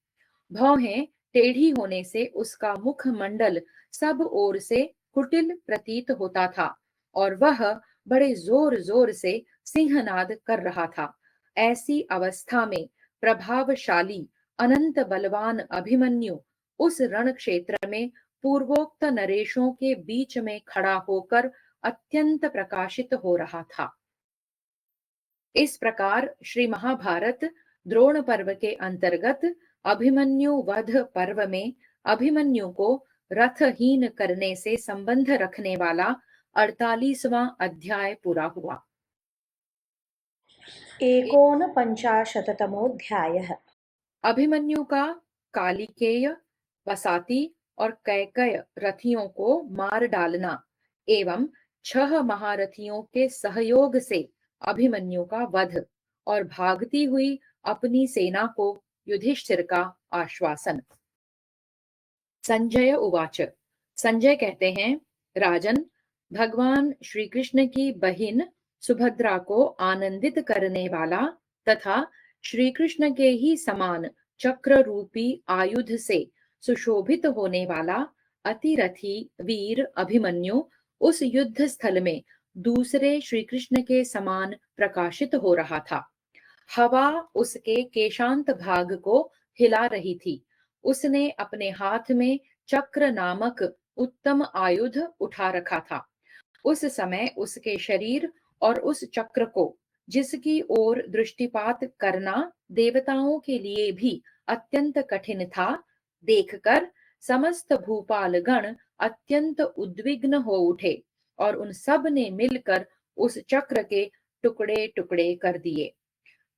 भौहें टेढ़ी होने से उसका मुख मंडल सब ओर से कुटिल प्रतीत होता था और वह बड़े जोर जोर से सिंहनाद कर रहा था। ऐसी अवस्था में प्रभावशाली अनंत बलवान अभिमन्यु उस रण क्षेत्र में पूर्वोक्त नरेशों के बीच में खड़ा होकर अत्यंत प्रकाशित हो रहा था। इस प्रकार श्री महाभारत द्रोण पर्व के अंतर्गत अभिमन्यु वध पर्व में अभिमन्यु को रथहीन करने से संबंध रखने वाला 48वां अध्याय पूरा हुआ। एकोनपञ्चाशत्तमोऽध्यायः। अभिमन्यु का कालिकेय, वसाती और कैकय रथियों को मार डालना एवं 6 महारथियों के सहयोग से अभिमन्यु का वध और भागती हुई अपनी सेना को युधिष्ठिर का आश्वासन। संजय उवाच। संजय कहते हैं, राजन, भगवान श्री कृष्ण की बहिन सुभद्रा को आनंदित करने वाला तथा श्री कृष्ण के ही समान चक्र रूपी आयुध से सुशोभित होने वाला अतिरथी वीर अभिमन्यु उस युद्ध स्थल में दूसरे श्री कृष्ण के समान प्रकाशित हो रहा था। हवा उसके केशांत भाग को हिला रही थी। उसने अपने हाथ में चक्र नामक उत्तम आयुध उठा रखा था। उस समय उसके शरीर और उस चक्र को, जिसकी ओर दृष्टिपात करना देवताओं के लिए भी अत्यंत कठिन था, देखकर समस्त भूपाल गण अत्यंत उद्विग्न हो उठे और उन सब ने मिलकर उस चक्र के टुकड़े टुकड़े कर दिए।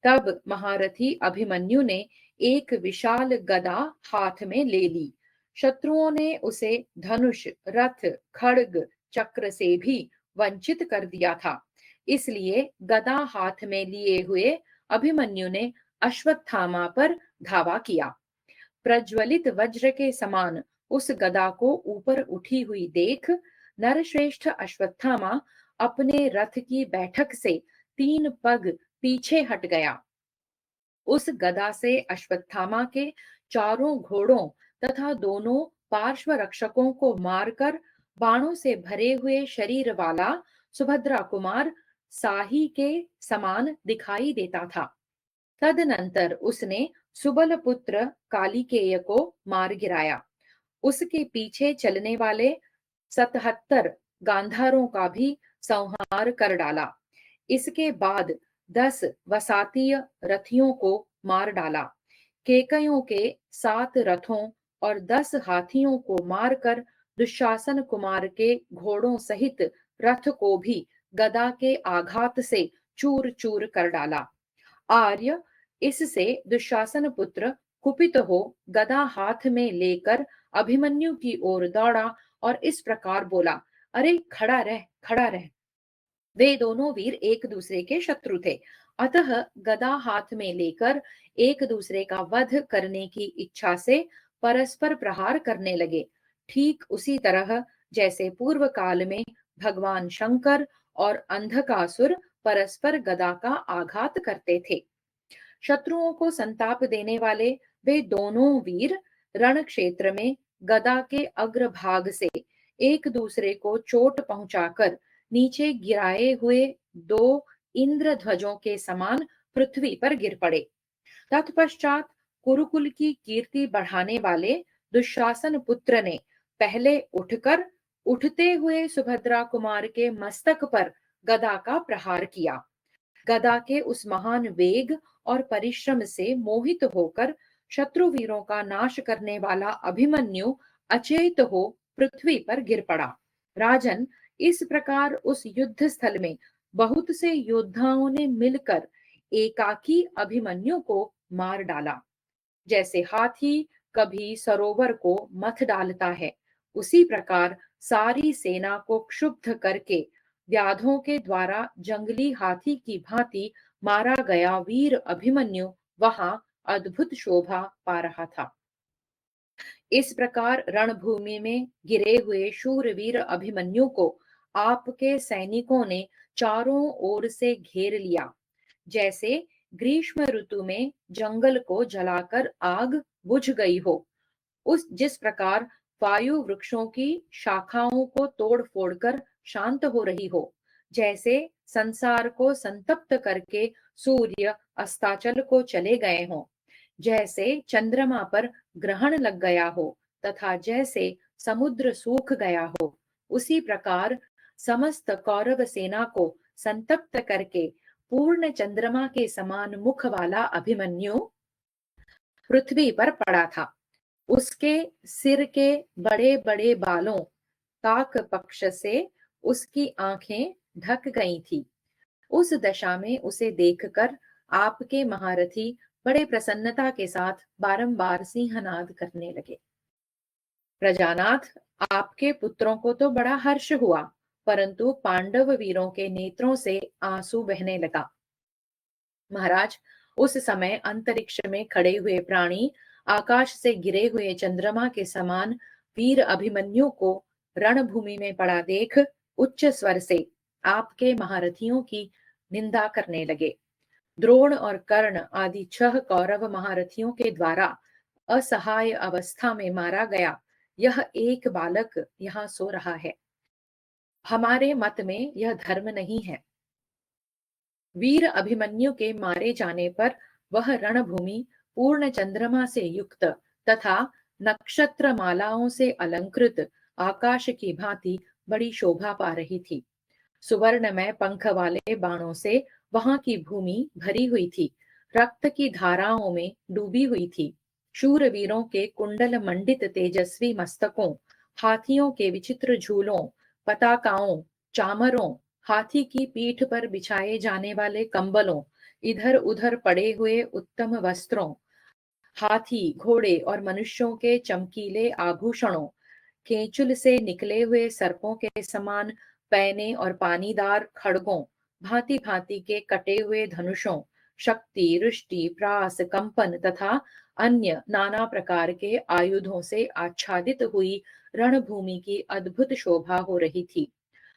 तब महारथी अभिमन्यु ने एक विशाल गदा हाथ में ले ली। शत्रुओं ने उसे धनुष, रथ, खड्ग, चक्र से भी वंचित कर दिया था। इसलिए गदा हाथ में लिए हुए अभिमन्यु ने अश्वत्थामा पर धावा किया। प्रज्वलित वज्र के समान उस गदा को ऊपर उठी हुई देख नरश्रेष्ठ अश्वत्थामा अपने रथ की बैठक से 3 पग पीछे हट गया। उस गदा से अश्वत्थामा के चारों घोड़ों तथा दोनों पार्श्व रक्षकों को मारकर बाणों से भरे हुए शरीर वाला सुभद्रा कुमार साही के समान दिखाई देता था। तदनंतर उसने सुबल पुत्र कालिकेय को मार गिराया। उसके पीछे चलने वाले 77 गांधारों का भी संहार कर डाला। इसके बाद 10 वसातीय रथियों को मार डाला। केकयों के 7 रथों और 10 हाथियों को मारकर दुशासन कुमार के घोड़ों सहित रथ को भी गदा के आघात से चूर चूर कर डाला। आर्य इससे दुशासन पुत्र कुपित हो गदा हाथ में लेकर अभिमन्यु की ओर दौड़ा और इस प्रकार बोला, अरे खड़ा रह, खड़ा रह। वे दोनों वीर एक दूसरे के शत्रु थे, अतः गदा हाथ में लेकर एक दूसरे का वध करने की इच्छा से परस्पर प्रहार करने लगे। ठीक उसी तरह जैसे पूर्व काल में भगवान शंकर और अंधकासुर परस्पर गदा का आघात करते थे। शत्रुओं को संताप देने वाले वे दोनों वीर रण क्षेत्र में गदा के अग्रभाग से एक दूसरे को चोट पहुंचाकर नीचे गिराए हुए 2 इंद्रध्वजों के समान पृथ्वी पर गिर पड़े। तत्पश्चात कुरुकुल की कीर्ति बढ़ाने वाले दुशासन पुत्र ने पहले उठकर उठते हुए सुभद्रा कुमार के मस्तक पर गदा का प्रहार किया। गदा के उस महान वेग और परिश्रम से मोहित होकर शत्रुवीरों का नाश करने वाला अभिमन्यु अचेत हो पृथ्वी पर गिर पड़ा। राजन, इस प्रकार उस युद्ध स्थल में बहुत से योद्धाओं ने मिलकर एकाकी अभिमन्यु को मार डाला। जैसे हाथी कभी सरोवर को मथ डालता है, उसी प्रकार सारी सेना को क्षुब्ध करके व्याधों के द्वारा जंगली हाथी की भांति मारा गया वीर अभिमन्यु वहां अद्भुत शोभा पा रहा था। इस प्रकार रणभूमि में गिरे हुए शूरवीर अभिमन्यु को आपके सैनिकों ने चारों ओर से घेर लिया। जैसे ग्रीष्म ऋतु में जंगल को जलाकर आग बुझ गई हो, उस जिस प्रकार वायु वृक्षों की शाखाओं को तोड़ फोड़कर शांत हो रही हो, जैसे संसार को संतप्त करके सूर्य अस्ताचल को चले गए हों, जैसे चंद्रमा पर ग्रहण लग गया हो तथा जैसे समुद्र सूख गया हो, उसी प्रकार समस्त कौरव सेना को संतप्त करके पूर्ण चंद्रमा के समान मुख वाला अभिमन्यु पृथ्वी पर पड़ा था। उसके सिर के बड़े बड़े बालों काक पक्ष से उसकी आंखें ढक गई थी। उस दशा में उसे देखकर आपके महारथी बड़े प्रसन्नता के साथ बारंबार सिंहनाद करने लगे। प्रजानाथ, आपके पुत्रों को तो बड़ा हर्ष हुआ, परंतु पांडव वीरों के नेत्रों से आंसू बहने लगा। महाराज, उस समय अंतरिक्ष में खड़े हुए प्राणी आकाश से गिरे हुए चंद्रमा के समान वीर अभिमन्यु को रणभूमि में पड़ा देख उच्च स्वर से आपके महारथियों की निंदा करने लगे। द्रोण और कर्ण आदि 6 कौरव महारथियों के द्वारा असहाय अवस्था में मारा गया यह एक बालक यहाँ सो रहा है। हमारे मत में यह धर्म नहीं है। वीर अभिमन्यु के मारे जाने पर वह रणभूमि पूर्ण चंद्रमा से युक्त तथा नक्षत्र मालाओं से अलंकृत आकाश की भांति बड़ी शोभा पा रही थी। सुवर्णमय पंख वाले बाणों से वहां की भूमि भरी हुई थी, रक्त की धाराओं में डूबी हुई थी। शूरवीरों के कुंडल मंडित तेजस्वी मस्तकों, हाथियों के विचित्र झूलों, पताकाओं, चामरों, हाथी की पीठ पर बिछाए जाने वाले कंबलों, इधर उधर पड़े हुए उत्तम वस्त्रों, हाथी, घोड़े और मनुष्यों के चमकीले आभूषणों, केंचुल से निकले हुए सर्पों के समान पैने और पानीदार खड़गों, भांति भांति के कटे हुए धनुषों, शक्ति, रुष्टि, प्रास, कंपन तथा अन्य नाना प्रकार के आयुधों से आच्छादित हुई रणभूमि की अद्भुत शोभा हो रही थी।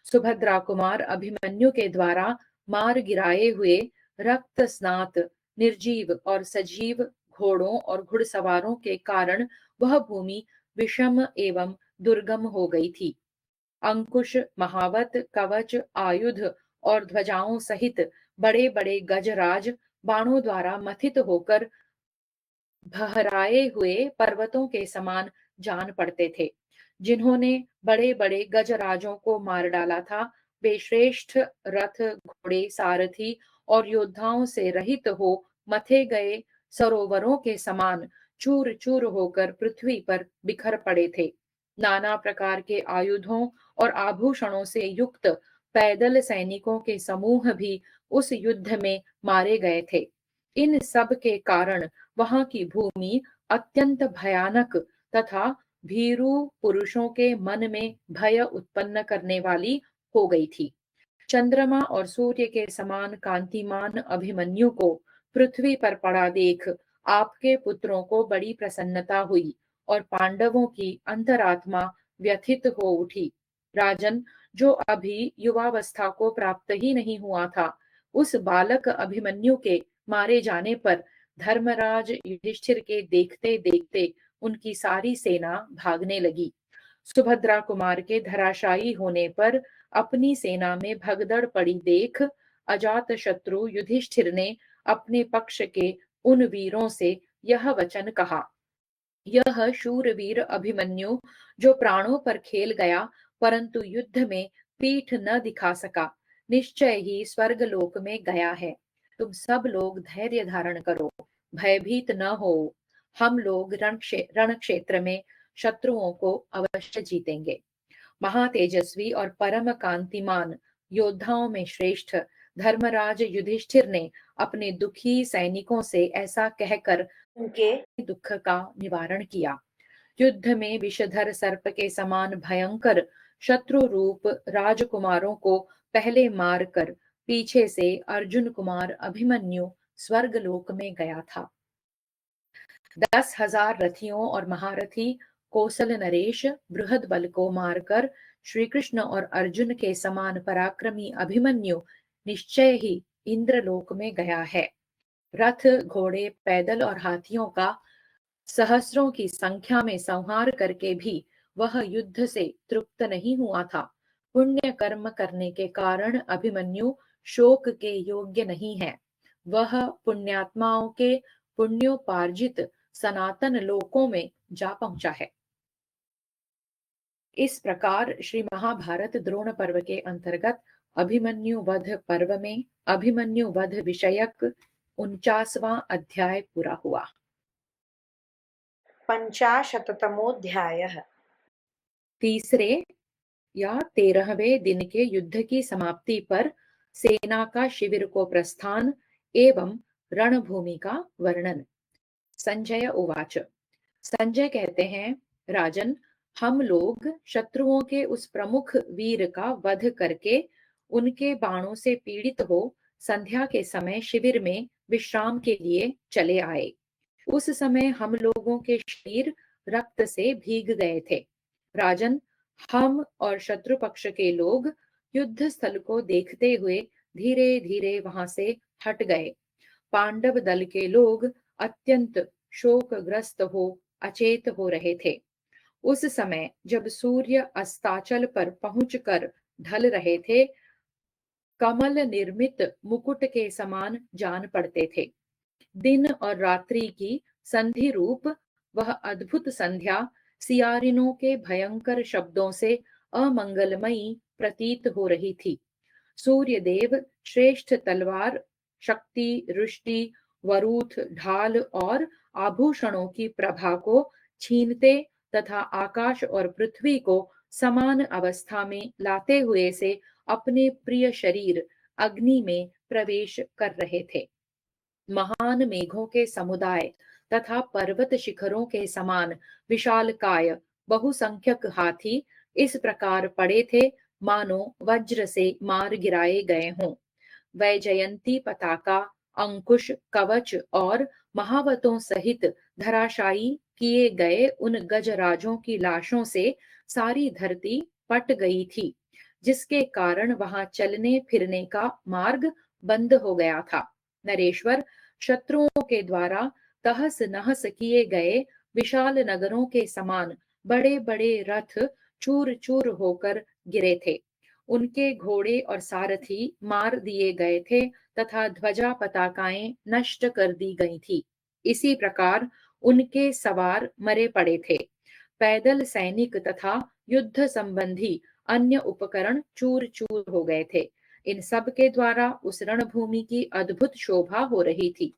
सुभद्रा कुमार अभिमन्यु के द्वारा मार गिराए हुए रक्त स्नात निर्जीव और सजीव घोड़ों और घुड़सवारों के कारण वह भूमि विषम एवं दुर्गम हो गई थी। अंकुश, महावत, कवच, आयुध और ध्वजाओं सहित बड़े बड़े गजराज बाणों द्वारा मथित होकर भहराए हुए पर्वतों के समान जान पड़ते थे। जिन्होंने बड़े बड़े गजराजों को मार डाला था, वे श्रेष्ठ रथ, घोड़े, सारथी और योद्धाओं से रहित हो मथे गए सरोवरों के समान चूर चूर होकर पृथ्वी पर बिखर पड़े थे। नाना प्रकार के आयुधों और आभूषणों से युक्त पैदल सैनिकों के समूह भी उस युद्ध में मारे गए थे। इन सब के कारण वहां की भूमि अत्यंत भयानक तथा भीरू पुरुषों के मन में भय उत्पन्न करने वाली हो गई थी। चंद्रमा और सूर्य के समान कांतिमान अभिमन्यु को पृथ्वी पर पड़ा देख आपके पुत्रों को बड़ी प्रसन्नता हुई और पांडवों की अंतरात्मा व्यथित हो उठी। राजन, जो अभी युवावस्था को प्राप्त ही नहीं हुआ था, उस बालक अभिमन्यु के मारे जाने पर धर्मराज युधिष्ठिर के देखते देखते उनकी सारी सेना भागने लगी। सुभद्रा कुमार के धराशायी होने पर अपनी सेना में भगदड़ पड़ी देख अजात शत्रु युधिष्ठिर ने अपने पक्ष के उन वीरों से यह वचन कहा। यह शूरवीर अभिमन्यु जो प्राणों पर खेल गया परंतु युद्ध में पीठ न दिखा सका, निश्चय ही स्वर्गलोक में गया है। तुम सब लोग धैर्य धारण करो, भयभीत न हो। हम लोग रण क्षेत्र में शत्रुओं को अवश्य जीतेंगे। महातेजस्वी और परम कांतिमान योद्धाओं में श्रेष्ठ धर्मराज युधिष्ठिर ने अपने दुखी सैनिकों से ऐसा कहकर उनके दुख का निवारण किया। युद्ध में विषधर सर्प के समान भयंकर शत्रु रूप राजकुमारों को पहले मारकर पीछे से अर्जुन कुमार अभिमन्यु स्वर्गलोक में गया था। 10,000 रथियों और महारथी कौशल नरेश बृहद बल को मारकर श्री कृष्ण और अर्जुन के समान पराक्रमी अभिमन्यु निश्चय ही इंद्रलोक में गया है। रथ, घोड़े, पैदल और हाथियों का सहस्रों की संख्या में संहार करके भी वह युद्ध से तृप्त नहीं हुआ था। पुण्य कर्म करने के कारण अभिमन्यु शोक के योग्य नहीं है। वह पुण्यात्माओं के पुण्योपार्जित सनातन लोकों में जा पहुंचा है। इस प्रकार श्री महाभारत द्रोण पर्व के अंतर्गत अभिमन्यु वध पर्व में अभिमन्यु वध विषयक 49वां अध्याय पूरा हुआ। 50तमोऽध्यायः। तीसरे या 13वें दिन के युद्ध की समाप्ति पर सेना का शिविर को प्रस्थान एवं रणभूमि का वर्णन। संजय उवाच। संजय कहते हैं, राजन, हम लोग शत्रुओं के उस प्रमुख वीर का वध करके उनके बाणों से पीड़ित हो संध्या के समय शिविर में विश्राम के लिए चले आए। उस समय हम लोगों के शरीर रक्त से भीग गए थे। राजन, हम और शत्रु पक्ष के लोग युद्ध स्थल को देखते हुए धीरे धीरे वहां से हट गए। पांडव दल के लोग अत्यंत शोकग्रस्त हो अचेत हो रहे थे। उस समय जब सूर्य अस्ताचल पर पहुंचकर ढल रहे थे, कमल निर्मित मुकुट के समान जान पड़ते थे। दिन और रात्रि की संधि रूप वह अद्भुत संध्या सियारिनों के भयंकर शब्दों से अमंगलमयी प्रतीत हो रही थी। सूर्य देव श्रेष्ठ तलवार, शक्ति, रुष्टि, वरूथ, ढाल और आभूषणों की प्रभा को छीनते तथा आकाश और पृथ्वी को समान अवस्था में लाते हुए से अपने प्रिय शरीर अग्नि में प्रवेश कर रहे थे। महान मेघों के समुदाय तथा पर्वत शिखरों के समान विशालकाय बहुसंख्यक हाथी इस प्रकार पड़े थे मानो वज्र से मार गिराए गए हों। वैजयंती पताका, अंकुश, कवच और महावतों सहित धराशायी किए गए उन गजराजों की लाशों से सारी धरती पट गई थी, जिसके कारण वहां चलने फिरने का मार्ग बंद हो गया था। नरेश्वर, शत्रुओं के द्वारा तहस नहस किए गए विशाल नगरों के समान बड़े बड़े रथ चूर चूर होकर गिरे थे। उनके घोड़े और सारथी मार दिए गए थे तथा ध्वजा पताकाएं नष्ट कर दी गई थी। इसी प्रकार उनके सवार मरे पड़े थे। पैदल सैनिक तथा युद्ध संबंधी अन्य उपकरण चूर चूर हो गए थे। इन सब के द्वारा उस रणभूमि की अद्भुत शोभा हो रही थी।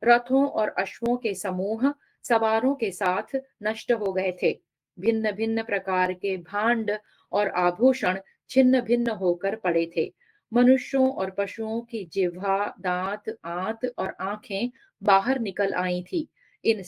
रथों और अश्वों के समूह सवारों के साथ नष्ट हो गए थे। भिन्न भिन्न प्रकार के भांड और आभूषण छिन्न भिन्न होकर पड़े थे। मनुष्यों और पशुओं की जिह्वा, दांत, आंत और आंखें बाहर निकल आई थी। इन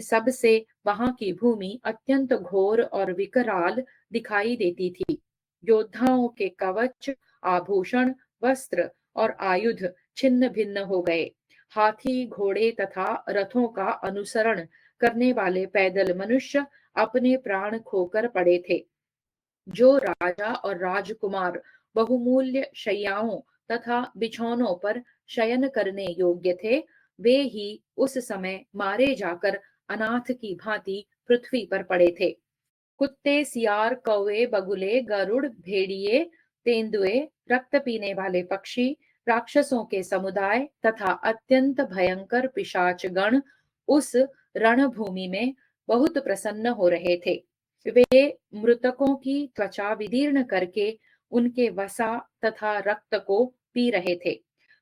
सब से वहां की भूमि अत्यंत घोर और विकराल दिखाई देती थी। योद्धाओं के कवच, आभूषण, वस्त्र और आयुध छिन्न भिन्न हो गए। हाथी, घोड़े तथा रथों का अनुसरण करने वाले पैदल मनुष्य अपने प्राण खोकर पड़े थे। जो राजा और राजकुमार बहुमूल्य शैयाओं तथा बिछौनों पर शयन करने योग्य थे, वे ही उस समय मारे जाकर अनाथ की भांति पृथ्वी पर पड़े थे। कुत्ते, सियार, कौवे, बगुले, गरुड़, भेड़िए, तेंदुए, रक्त पीने वाले पक्षी, राक्षसों के समुदाय तथा अत्यंत भयंकर पिशाच गण उस रणभूमि में बहुत प्रसन्न हो रहे थे। वे मृतकों की त्वचा विदीर्ण करके उनके वसा तथा रक्त को पी रहे थे।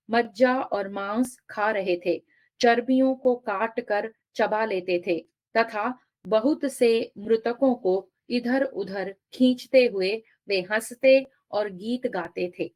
मज्जा और मांस खा रहे थे। चर्बियों को काट कर चबा लेते थे तथा बहुत से मृतकों को इधर उधर खींचते हुए वे हंसते और गीत गाते थे।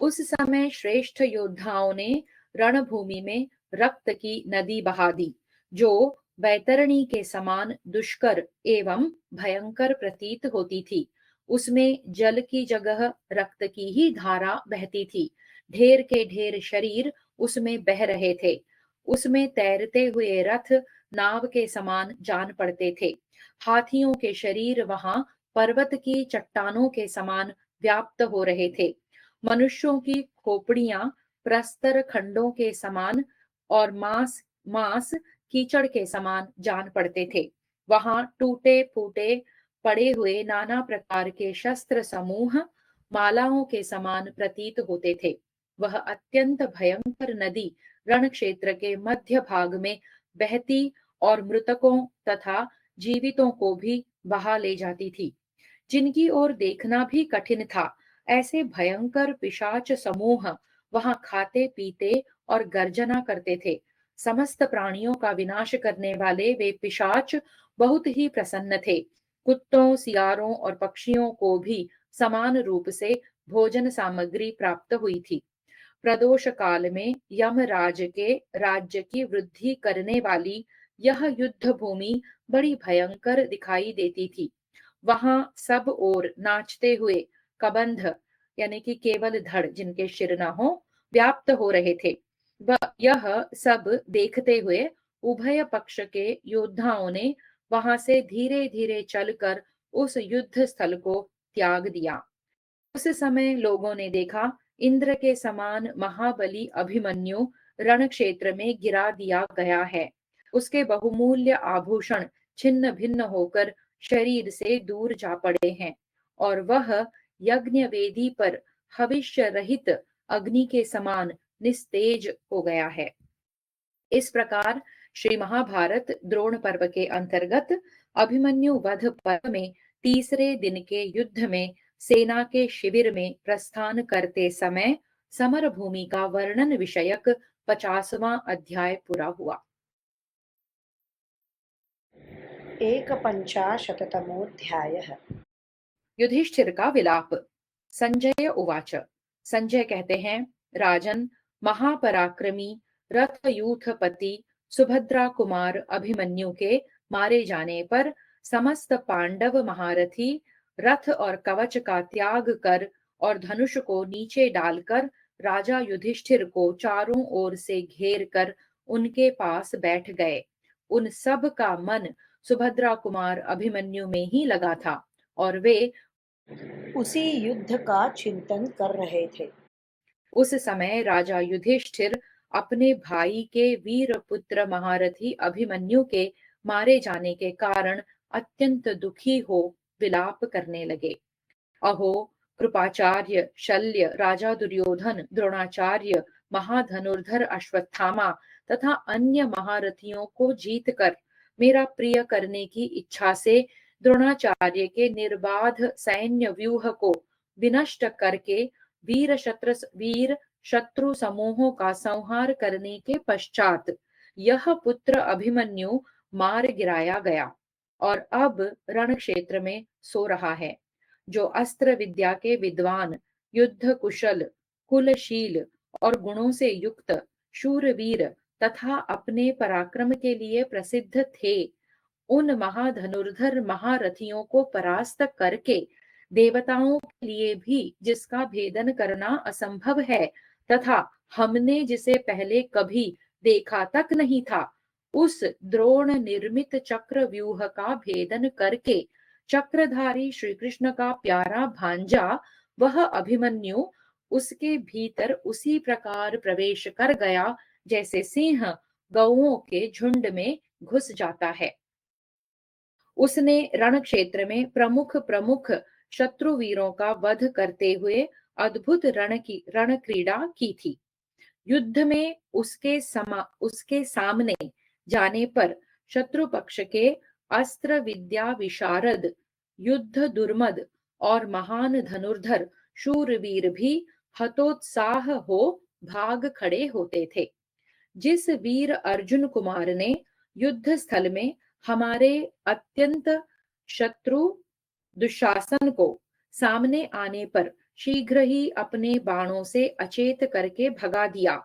उस समय श्रेष्ठ योद्धाओं ने रणभूमि में रक्त की नदी बहा दी, जो वैतरणी के समान दुष्कर एवं भयंकर प्रतीत होती थी। उसमें जल की जगह रक्त की ही धारा बहती थी। ढेर के ढेर शरीर उसमें बह रहे थे। उसमें तैरते हुए रथ नाव के समान जान पड़ते थे। हाथियों के शरीर वहां पर्वत की चट्टानों के समान व्याप्त हो रहे थे। मनुष्यों की खोपड़ियां प्रस्तर खंडों के समान और मांस मांस कीचड़ के समान जान पड़ते थे। वहां टूटे फूटे पड़े हुए नाना प्रकार के शस्त्र समूह मालाओं के समान प्रतीत होते थे। वह अत्यंत भयंकर नदी रण क्षेत्र के मध्य भाग में बहती और मृतकों तथा जीवितों को भी बहा ले जाती थी, जिनकी ओर देखना भी कठिन था। ऐसे भयंकर पिशाच समूह वहां खाते पीते और गर्जना करते थे। समस्त प्राणियों का विनाश करने वाले वे पिशाच बहुत ही प्रसन्न थे। कुत्तों, सियारों और पक्षियों को भी समान रूप से भोजन सामग्री प्राप्त हुई थी। प्रदोष काल में यमराज के राज्य की वृद्धि करने वाली यह युद्ध भूमि बड़ी भयंकर दिखाई देती थी। वहां सब ओर नाचते हुए कबंध यानी कि केवल धड़ जिनके शिर न हो व्याप्त हो रहे थे। यह सब देखते हुए उभय पक्ष के योद्धाओं ने वहां से धीरे धीरे चलकर उस युद्ध स्थल को त्याग दिया। उस समय लोगों ने देखा, इंद्र के समान महाबली अभिमन्यु रण क्षेत्र में गिरा दिया गया है। उसके बहुमूल्य आभूषण छिन्न भिन्न होकर शरीर से दूर जा पड़े हैं और वह यज्ञ वेदी पर हविष्य रहित अग्नि के समान निस्तेज हो गया है। इस प्रकार श्री महाभारत द्रोण पर्व के अंतर्गत अभिमन्यु वध पर्व में तीसरे दिन के युद्ध में सेना के शिविर में प्रस्थान करते समय समर भूमि का वर्णन विषयक 50वां अध्याय पूरा हुआ। एकपञ्चाशत्तमोऽध्यायः। युधिष्ठिर का विलाप। संजय उवाच। संजय कहते हैं, राजन, महापराक्रमी रथयूथपति सुभद्रा कुमार अभिमन्यु के मारे जाने पर समस्त पांडव महारथी रथ और कवच का त्याग कर और धनुष को नीचे डालकर राजा युधिष्ठिर को चारों ओर से घेर कर उनके पास बैठ गए। उन सब का मन सुभद्रा कुमार अभिमन्यु में ही लगा था और वे उसी युद्ध का चिंतन कर रहे थे। उस समय राजा युधिष्ठिर अपने भाई के वीर पुत्र महारथी अभिमन्यु के मारे जाने के कारण अत्यंत दुखी हो विलाप करने लगे। अहो, कृपाचार्य, शल्य, राजा दुर्योधन, द्रोणाचार्य, महाधनुर्धर अश्वत्थामा तथा अन्य महारथियों को जीतकर मेरा प्रिय करने की इच्छा से द्रोणाचार्य के निर्बाध सैन्य व्यूह को विनष्ट करके वीर शत्रु समूहों का संहार करने के पश्चात यह पुत्र अभिमन्यु मार गिराया गया और अब रण क्षेत्र में सो रहा है। जो अस्त्र विद्या के विद्वान, युद्ध कुशल, कुलशील और गुणों से युक्त शूरवीर तथा अपने पराक्रम के लिए प्रसिद्ध थे, उन महाधनुर्धर महारथियों को परास्त करके देवताओं के लिए भी जिसका भेदन करना असंभव है तथा हमने जिसे पहले कभी देखा तक नहीं था, उस द्रोण निर्मित चक्र व्यूह का भेदन करके चक्रधारी श्री कृष्ण का प्यारा भांजा वह अभिमन्यु उसके भीतर उसी प्रकार प्रवेश कर गया जैसे सिंह गौओं के झुंड में घुस जाता है। उसने रण क्षेत्र में प्रमुख प्रमुख शत्रु वीरों का वध करते हुए अद्भुत रण क्रीड़ा की थी। युद्ध में उसके सामने जाने पर शत्रु पक्ष के अस्त्र विद्या विशारद, युद्ध दुर्मद और महान धनुर्धर शूरवीर भी हतोत्साह हो भाग खड़े होते थे। जिस वीर अर्जुन कुमार ने युद्ध स्थल में हमारे अत्यंत शत्रु दुशासन को सामने आने पर शीघ्र ही अपने बाणों से अचेत करके भगा दिया,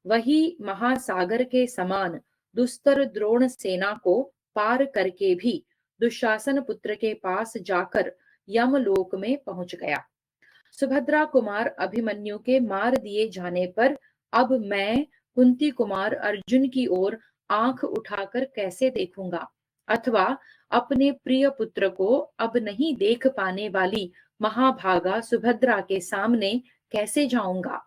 वही महासागर के समान दुस्तर द्रोण सेना को पार करके भी दुशासन पुत्र के पास जाकर यमलोक में पहुंच गया। सुभद्रा कुमार अभिमन्यु के मार दिए जाने पर अब मैं कुंती कुमार अर्जुन की ओर आंख उठाकर कैसे देखूंगा अथवा अपने प्रिय पुत्र को अब नहीं देख पाने वाली महाभागा सुभद्रा के सामने कैसे जाऊंगा।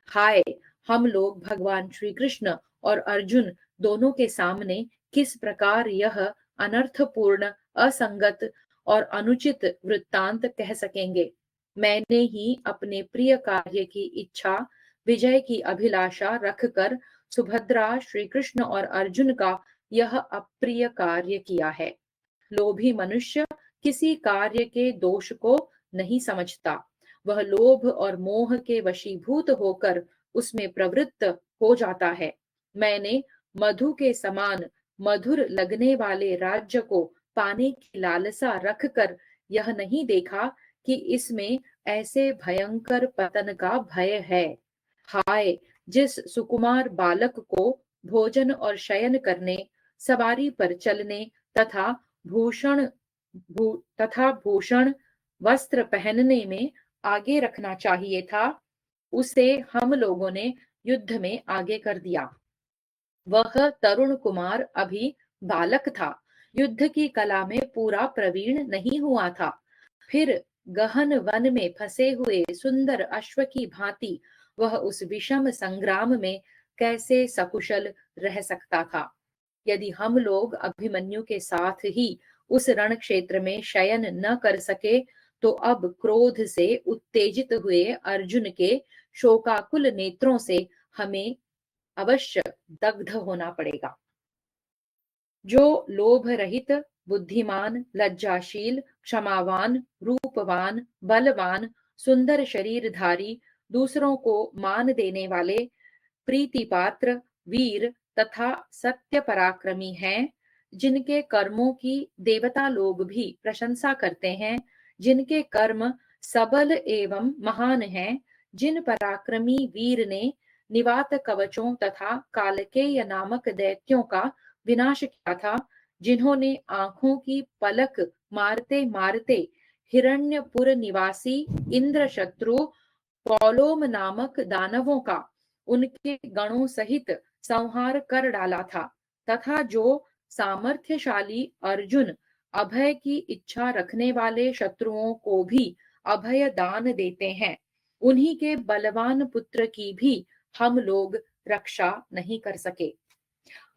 हाय, हम लोग भगवान श्री कृष्ण और अर्जुन दोनों के सामने किस प्रकार यह अनर्थपूर्ण, असंगत और अनुचित वृत्तांत कह सकेंगे। मैंने ही अपने प्रिय कार्य की इच्छा, विजय की अभिलाषा रखकर सुभद्रा, श्री कृष्ण और अर्जुन का यह अप्रिय कार्य किया है। लोभी मनुष्य किसी कार्य के दोष को नहीं समझता, वह लोभ और मोह के वशीभूत होकर उसमें प्रवृत्त हो जाता है। मैंने मधु के समान मधुर लगने वाले राज्य को पाने की लालसा रखकर यह नहीं देखा कि इसमें ऐसे भयंकर पतन का भय है। हाय, जिस सुकुमार बालक को भोजन और शयन करने, सवारी पर चलने तथा भूषण भूषण वस्त्र पहनने में आगे रखना चाहिए था, उसे हम लोगों ने युद्ध में आगे कर दिया। वह तरुण कुमार अभी बालक था, युद्ध की कला में पूरा प्रवीण नहीं हुआ था। फिर गहन वन में फंसे हुए सुंदर अश्व की भांति वह उस विषम संग्राम में कैसे सकुशल रह सकता था। यदि हम लोग अभिमन्यु के साथ ही उस रण क्षेत्र में शयन न कर सके, तो अब क्रोध से उत्तेजित हुए अर्जुन के शोकाकुल नेत्रों से हमें अवश्य दग्ध होना पड़ेगा। जो लोभ रहित, बुद्धिमान, लज्जाशील, क्षमावान, रूपवान, बलवान, सुंदर शरीरधारी, दूसरों को मान देने वाले, प्रीति पात्र, वीर तथा सत्य पराक्रमी हैं, जिनके कर्मों की देवता लोग भी प्रशंसा करते हैं, जिनके कर्म सबल एवं महान हैं, जिन पराक्रमी वीर ने निवात कवचों तथा कालकेय नामक दैत्यों का विनाश किया था, जिन्होंने आंखों की पलक मारते मारते हिरण्यपुर निवासी इंद्रशत्रु पौलोम नामक दानवों का उनके गणों सहित संहार कर डाला था, तथा जो सामर्थ्यशाली अर्जुन अभय की इच्छा रखने वाले शत्रुओं को भी अभय दान देते हैं, उन्हीं के बलवान पुत्र की भी हम लोग रक्षा नहीं कर सके।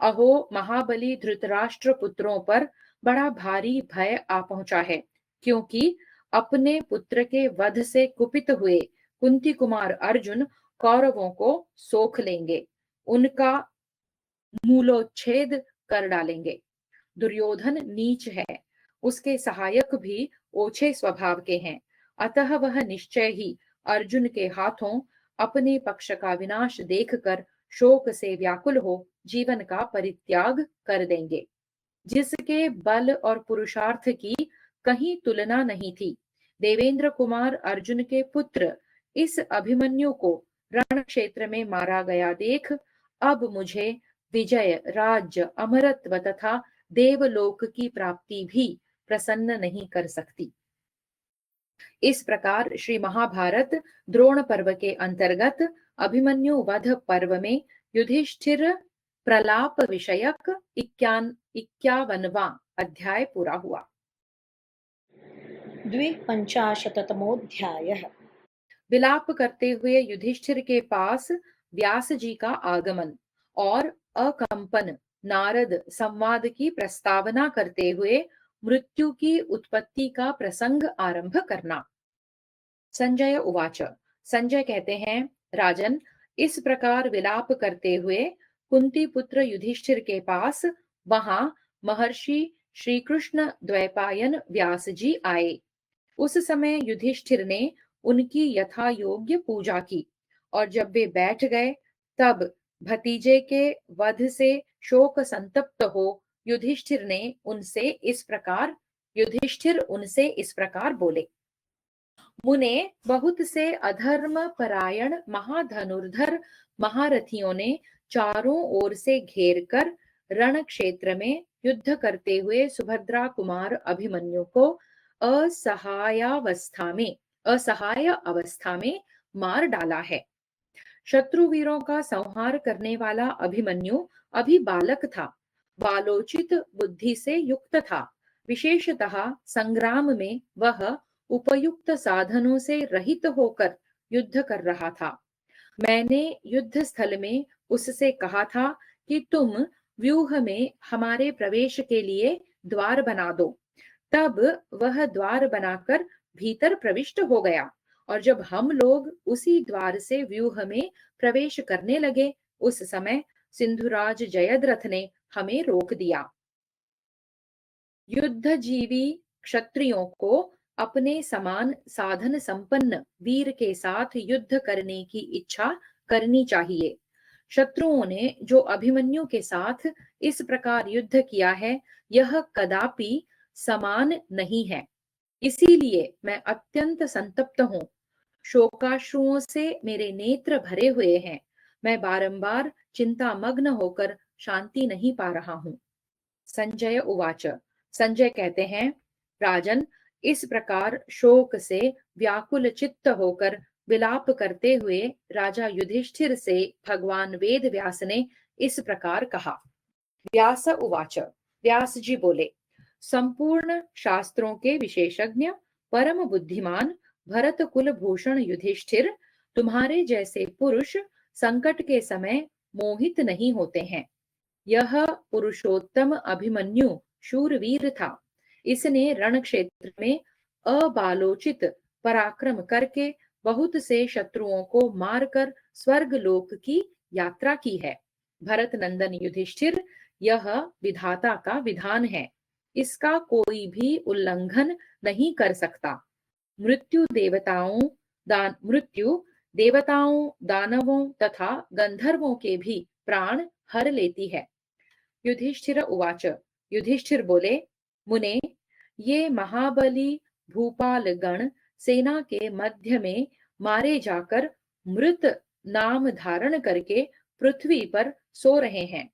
अहो, महाबली धृतराष्ट्र पुत्रों पर बड़ा भारी भय आ पहुंचा है, क्योंकि अपने पुत्र के वध से कुपित हुए कुंती कुमार अर्जुन कौरवों को सोख लेंगे, उनका मूलोच्छेद कर डालेंगे। दुर्योधन नीच है, उसके सहायक भी ओछे स्वभाव के हैं, अतः वह निश्चय ही अर्जुन के हाथों अपने पक्ष का विनाश देखकर शोक से व्याकुल हो जीवन का परित्याग कर देंगे। जिसके बल और पुरुषार्थ की कहीं तुलना नहीं थी, देवेंद्र कुमार अर्जुन के पुत्र इस अभिमन्यु को रण क्षेत्र में मारा गया देख अब मुझे विजय, राज्य, अमरत्व तथा देवलोक की प्राप्ति भी प्रसन्न नहीं कर सकती। इस प्रकार श्री महाभारत द्रोण पर्व के अंतर्गत अभिमन्यु वध पर्व में युधिष्ठिर प्रलाप विषयक 51वां अध्याय पूरा हुआ। द्विपञ्चाशत्तमोऽध्यायः। विलाप करते हुए युधिष्ठिर के पास व्यास जी का आगमन और अकंपन नारद संवाद की प्रस्तावना करते हुए मृत्यु की उत्पत्ति का प्रसंग आरंभ करना। संजय उवाच। संजय कहते हैं, राजन, इस प्रकार विलाप करते हुए कुंती पुत्र युधिष्ठिर के पास वहां महर्षि श्री कृष्ण द्वैपायन व्यास जी आए। उस समय युधिष्ठिर ने उनकी यथा योग्य पूजा की और जब वे बैठ गए तब भतीजे के वध से शोक संतप्त हो युधिष्ठिर उनसे इस प्रकार बोले। मुने, बहुत से अधर्म परायण महाधनुर्धर महारथियों ने चारों ओर से घेर कर रण क्षेत्र में युद्ध करते हुए सुभद्रा कुमार अभिमन्यु को असहाय अवस्था में मार डाला है। शत्रु वीरों का संहार करने वाला अभिमन्यु अभी बालक था, बालोचित बुद्धि से युक्त था। विशेषतः संग्राम में वह उपयुक्त साधनों से रहित होकर युद्ध कर रहा था। मैंने युद्ध स्थल में उससे कहा था कि तुम व्यूह में हमारे प्रवेश के लिए द्वार बना दो। तब वह द्वार बनाकर भीतर प्रविष्ट हो गया और जब हम लोग उसी द्वार से व्यूह में प्रवेश करने लगे, उस समय सिंधुराज जयद्रथ ने हमें रोक दिया। युद्ध जीवी क्षत्रियों को अपने समान साधन संपन्न वीर के साथ युद्ध करने की इच्छा करनी चाहिए। शत्रुओं ने जो अभिमन्यु के साथ इस प्रकार युद्ध किया है, यह कदापि समान नहीं है। इसीलिए मैं अत्यंत संतप्त हूँ। शोकाश्रुओं से मेरे नेत्र भरे हुए हैं। मैं बारंबार चिंता मग्न होकर शांति नहीं पा रहा हूँ। संजय उवाच। संजय कहते हैं, राजन, इस प्रकार शोक से व्याकुल चित्त होकर विलाप करते हुए राजा युधिष्ठिर से भगवान वेद व्यास ने इस प्रकार कहा। व्यास उवाच। व्यास जी बोले, संपूर्ण शास्त्रों के विशेषज्ञ परम बुद्धिमान भरत कुल भूषण युधिष्ठिर, तुम्हारे जैसे पुरुष संकट के समय मोहित नहीं होते हैं। यह पुरुषोत्तम अभिमन्यु शूरवीर था। इसने रण क्षेत्र में अबालोचित पराक्रम करके बहुत से शत्रुओं को मारकर स्वर्ग लोक की यात्रा की है। भरत नंदन युधिष्ठिर, यह विधाता का विधान है, इसका कोई भी उल्लंघन नहीं कर सकता। मृत्यु देवताओं, दानवों तथा गंधर्वों के भी प्राण हर लेती है। युधिष्ठिर उवाच। युधिष्ठिर बोले, मुने, ये महाबली भूपाल गण सेना के मध्य में मारे जाकर मृत नाम धारण करके पृथ्वी पर सो रहे हैं।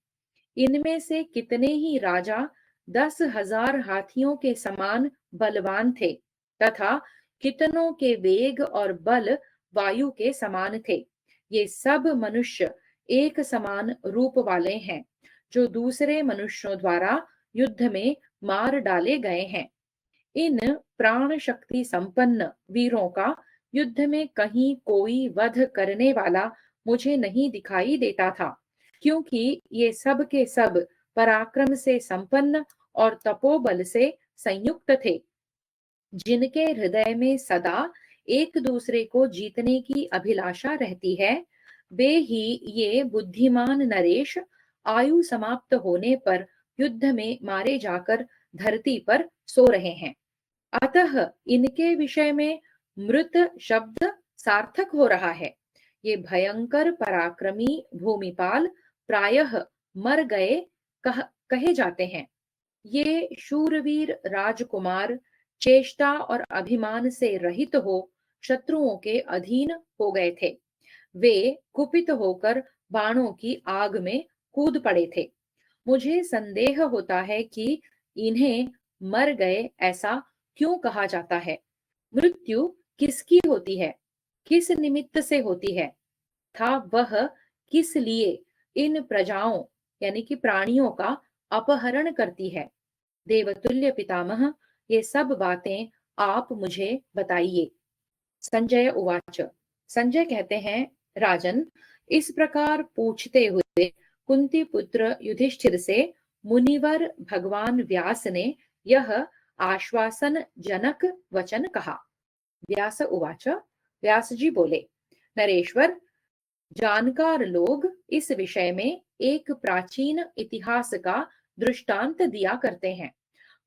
इनमें से कितने ही राजा 10,000 हाथियों के समान बलवान थे तथा कितनों के वेग और बल वायु के समान थे। ये सब मनुष्य एक समान रूप वाले हैं, जो दूसरे मनुष्यों द्वारा युद्ध में मार डाले गए हैं। इन प्राण शक्ति संपन्न वीरों का युद्ध में कहीं कोई वध करने वाला मुझे नहीं दिखाई देता था, क्योंकि ये सब के सब पराक्रम से संपन्न और तपोबल से संयुक्त थे, जिनके हृदय में सदा एक दूसरे को जीतने की अभिलाषा रहती है। वे ही ये बुद्धिमान नरेश आयु समाप्त होने पर युद्ध में मारे जाकर धरती पर सो रहे हैं। अतः इनके विषय में मृत शब्द सार्थक हो रहा है। ये भयंकर पराक्रमी भूमिपाल प्रायः मर गए कहे जाते हैं। ये शूरवीर राजकुमार चेष्टा और अभिमान से रहित हो शत्रुओं के अधीन हो गए थे। वे कुपित होकर बाणों की आग में कूद पड़े थे। मुझे संदेह होता है कि इन्हें मर गए ऐसा क्यों कहा जाता है। मृत्यु किसकी होती है, किस निमित्त से होती है, था वह किस लिए इन प्रजाओं यानी कि प्राणियों का अपहरण करती है। देवतुल्य पितामह, ये सब बातें आप मुझे बताइए। संजय उवाच। संजय कहते हैं, राजन, इस प्रकार पूछते हुए कुंती पुत्र युधिष्ठिर से मुनिवर भगवान व्यास ने यह आश्वासन जनक वचन कहा। व्यास उवाच। व्यास जी बोले, नरेश्वर, जानकार लोग इस विषय में एक प्राचीन इतिहास का दृष्टांत दिया करते हैं।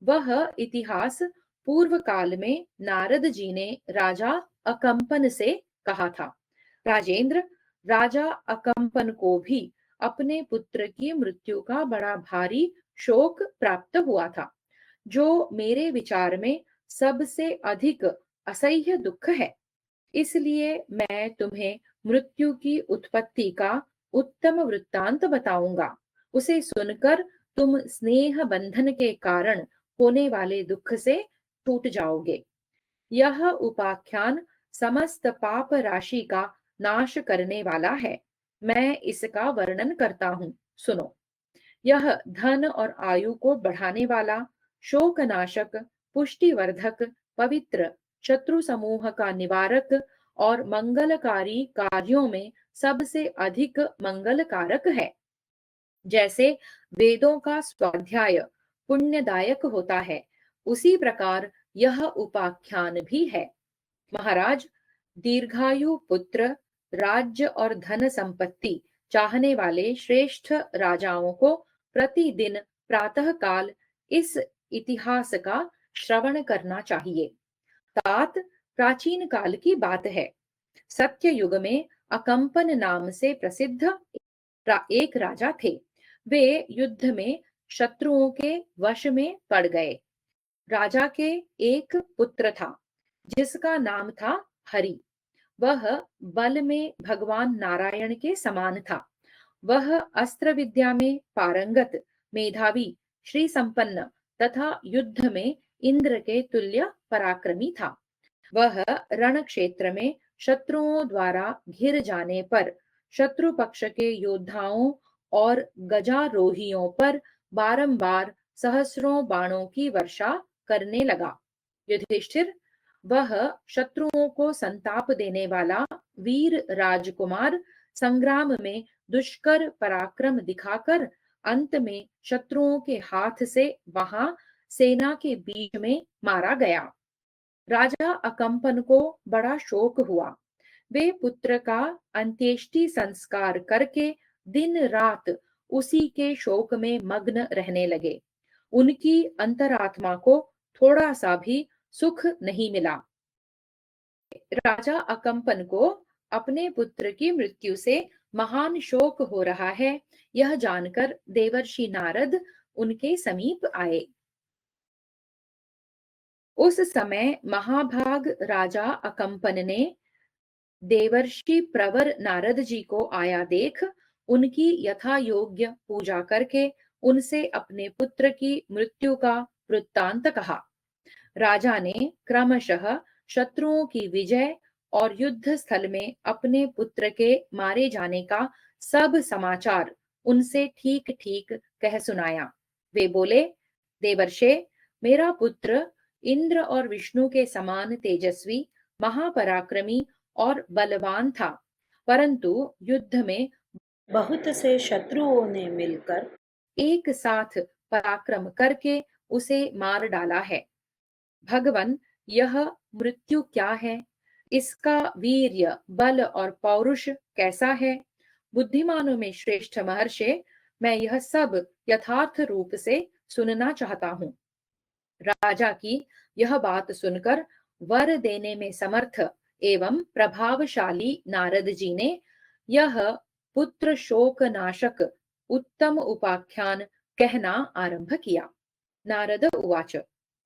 वह इतिहास पूर्व काल में नारद जी ने राजा अकंपन से कहा था। राजेंद्र, राजा अकंपन को भी अपने पुत्र की मृत्यु का बड़ा भारी शोक प्राप्त हुआ था, जो मेरे विचार में सबसे अधिक असह्य दुख है। इसलिए मैं तुम्हें मृत्यु की उत्पत्ति का उत्तम वृत्तांत बताऊंगा। उसे सुनकर तुम स्नेह बंधन के कारण होने वाले दुख से छूट जाओगे। यह उपाख्यान समस्त पाप राशि का नाश करने वाला है। मैं इसका वर्णन करता हूँ, सुनो। यह धन और आयु को बढ़ाने वाला, शोकनाशक, पुष्टिवर्धक, पवित्र, शत्रु समूह का निवारक और मंगलकारी कार्यों में सबसे अधिक मंगलकारक है। जैसे वेदों का स्वाध्याय पुण्यदायक होता है, उसी प्रकार यह उपाख्यान भी है। महाराज, दीर्घायु पुत्र, राज्य और धन संपत्ति चाहने वाले श्रेष्ठ राजाओं को प्रतिदिन प्रातः काल इस इतिहास का श्रवण करना चाहिए। तात प्राचीन काल की बात है। सत्य युग में अकंपन नाम से प्रसिद्ध एक राजा थे। वे युद्ध में शत्रुओं के वश में पड़ गए। राजा के एक पुत्र था, जिसका नाम था हरि। वह बल में भगवान नारायण के समान था। वह अस्त्र विद्या में पारंगत, मेधावी, श्री संपन्न तथा युद्ध में इंद्र के तुल्य पराक्रमी था। वह रण क्षेत्र में शत्रुओं द्वारा घिर जाने पर शत्रु पक्ष के योद्धाओं और गजारोहियों पर बारंबार सहस्रों बाणों की वर्षा करने लगा। युधिष्ठिर, वह शत्रुओं को संताप देने वाला वीर राजकुमार संग्राम में दुष्कर पराक्रम दिखाकर अंत में शत्रुओं के हाथ से वहां सेना के बीच में मारा गया। राजा अकंपन को बड़ा शोक हुआ। वे पुत्र का अंत्येष्टि संस्कार करके दिन रात उसी के शोक में मग्न रहने लगे। उनकी अंतरात्मा को थोड़ा सा भी सुख नहीं मिला। राजा अकंपन को अपने पुत्र की मृत्यु से महान शोक हो रहा है, यह जानकर देवर्षि नारद उनके समीप आए। उस समय महाभाग राजा अकंपन ने देवर्षि प्रवर नारद जी को आया देख उनकी यथा योग्य पूजा करके उनसे अपने पुत्र की मृत्यु का वृत्तांत कहा। राजा ने क्रमशः शत्रुओं की विजय और युद्ध स्थल में अपने पुत्र के मारे जाने का सब समाचार उनसे ठीक ठीक कह सुनाया। वे बोले, देवर्षे, मेरा पुत्र इंद्र और विष्णु के समान तेजस्वी, महापराक्रमी और बलवान था, परंतु युद्ध में बहुत से शत्रुओं ने मिलकर एक साथ पराक्रम करके उसे मार डाला है। भगवन, यह मृत्यु क्या है? इसका वीर्य, बल और पौरुष कैसा है? बुद्धिमानों में श्रेष्ठ महर्षि, मैं यह सब यथार्थ रूप से सुनना चाहता हूँ। राजा की यह बात सुनकर वर देने में समर्थ एवं प्रभावशाली नारद जी ने यह पुत्र शोक नाशक उत्तम उपाख्यान कहना आरंभ किया। नारद उवाच।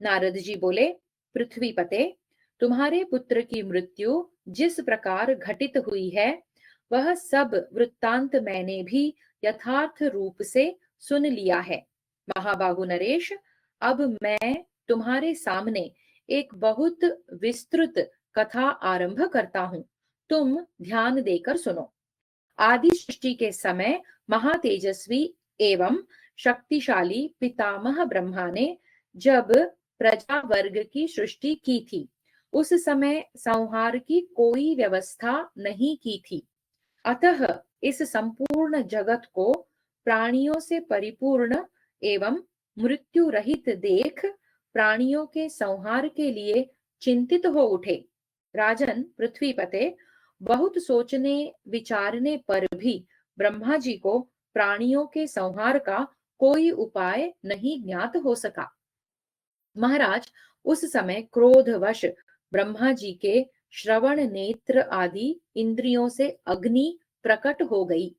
नारद जी बोले, पृथ्वीपते, तुम्हारे पुत्र की मृत्यु जिस प्रकार घटित हुई है वह सब वृत्तांत मैंने भी यथार्थ रूप से सुन लिया है। महाबाहु नरेश, अब मैं तुम्हारे सामने एक बहुत विस्तृत कथा आरंभ करता हूँ। तुम ध्यान देकर सुनो। आदि सृष्टि के समय महातेजस्वी एवं शक्तिशाली पितामह ब्रह्मा ने जब प्रजा वर्ग की सृष्टि की थी, उस समय संहार की कोई व्यवस्था नहीं की थी। अतः इस संपूर्ण जगत को प्राणियों से परिपूर्ण एवं मृत्यु रहित देख प्राणियों के संहार के लिए चिंतित हो उठे। राजन पृथ्वीपते, बहुत सोचने विचारने पर भी ब्रह्मा जी को प्राणियों के संहार का कोई उपाय नहीं ज्ञात हो सका। महाराज, उस समय क्रोधवश ब्रह्मा जी के श्रवण नेत्र आदि इंद्रियों से अग्नि प्रकट हो गई।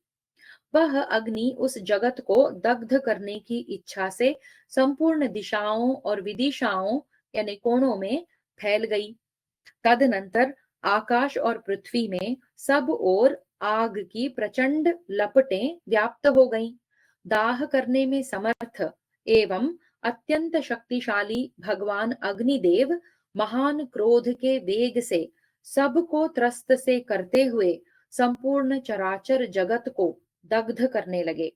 वह अग्नि उस जगत को दग्ध करने की इच्छा से संपूर्ण दिशाओं और विदिशाओं यानी कोणों में फैल गई। तदनंतर आकाश और पृथ्वी में सब ओर आग की प्रचंड लपटें व्याप्त हो गईं। दाह करने में समर्थ एवं अत्यंत शक्तिशाली भगवान अग्निदेव महान क्रोध के वेग से सबको त्रस्त से करते हुए संपूर्ण चराचर जगत को दग्ध करने लगे।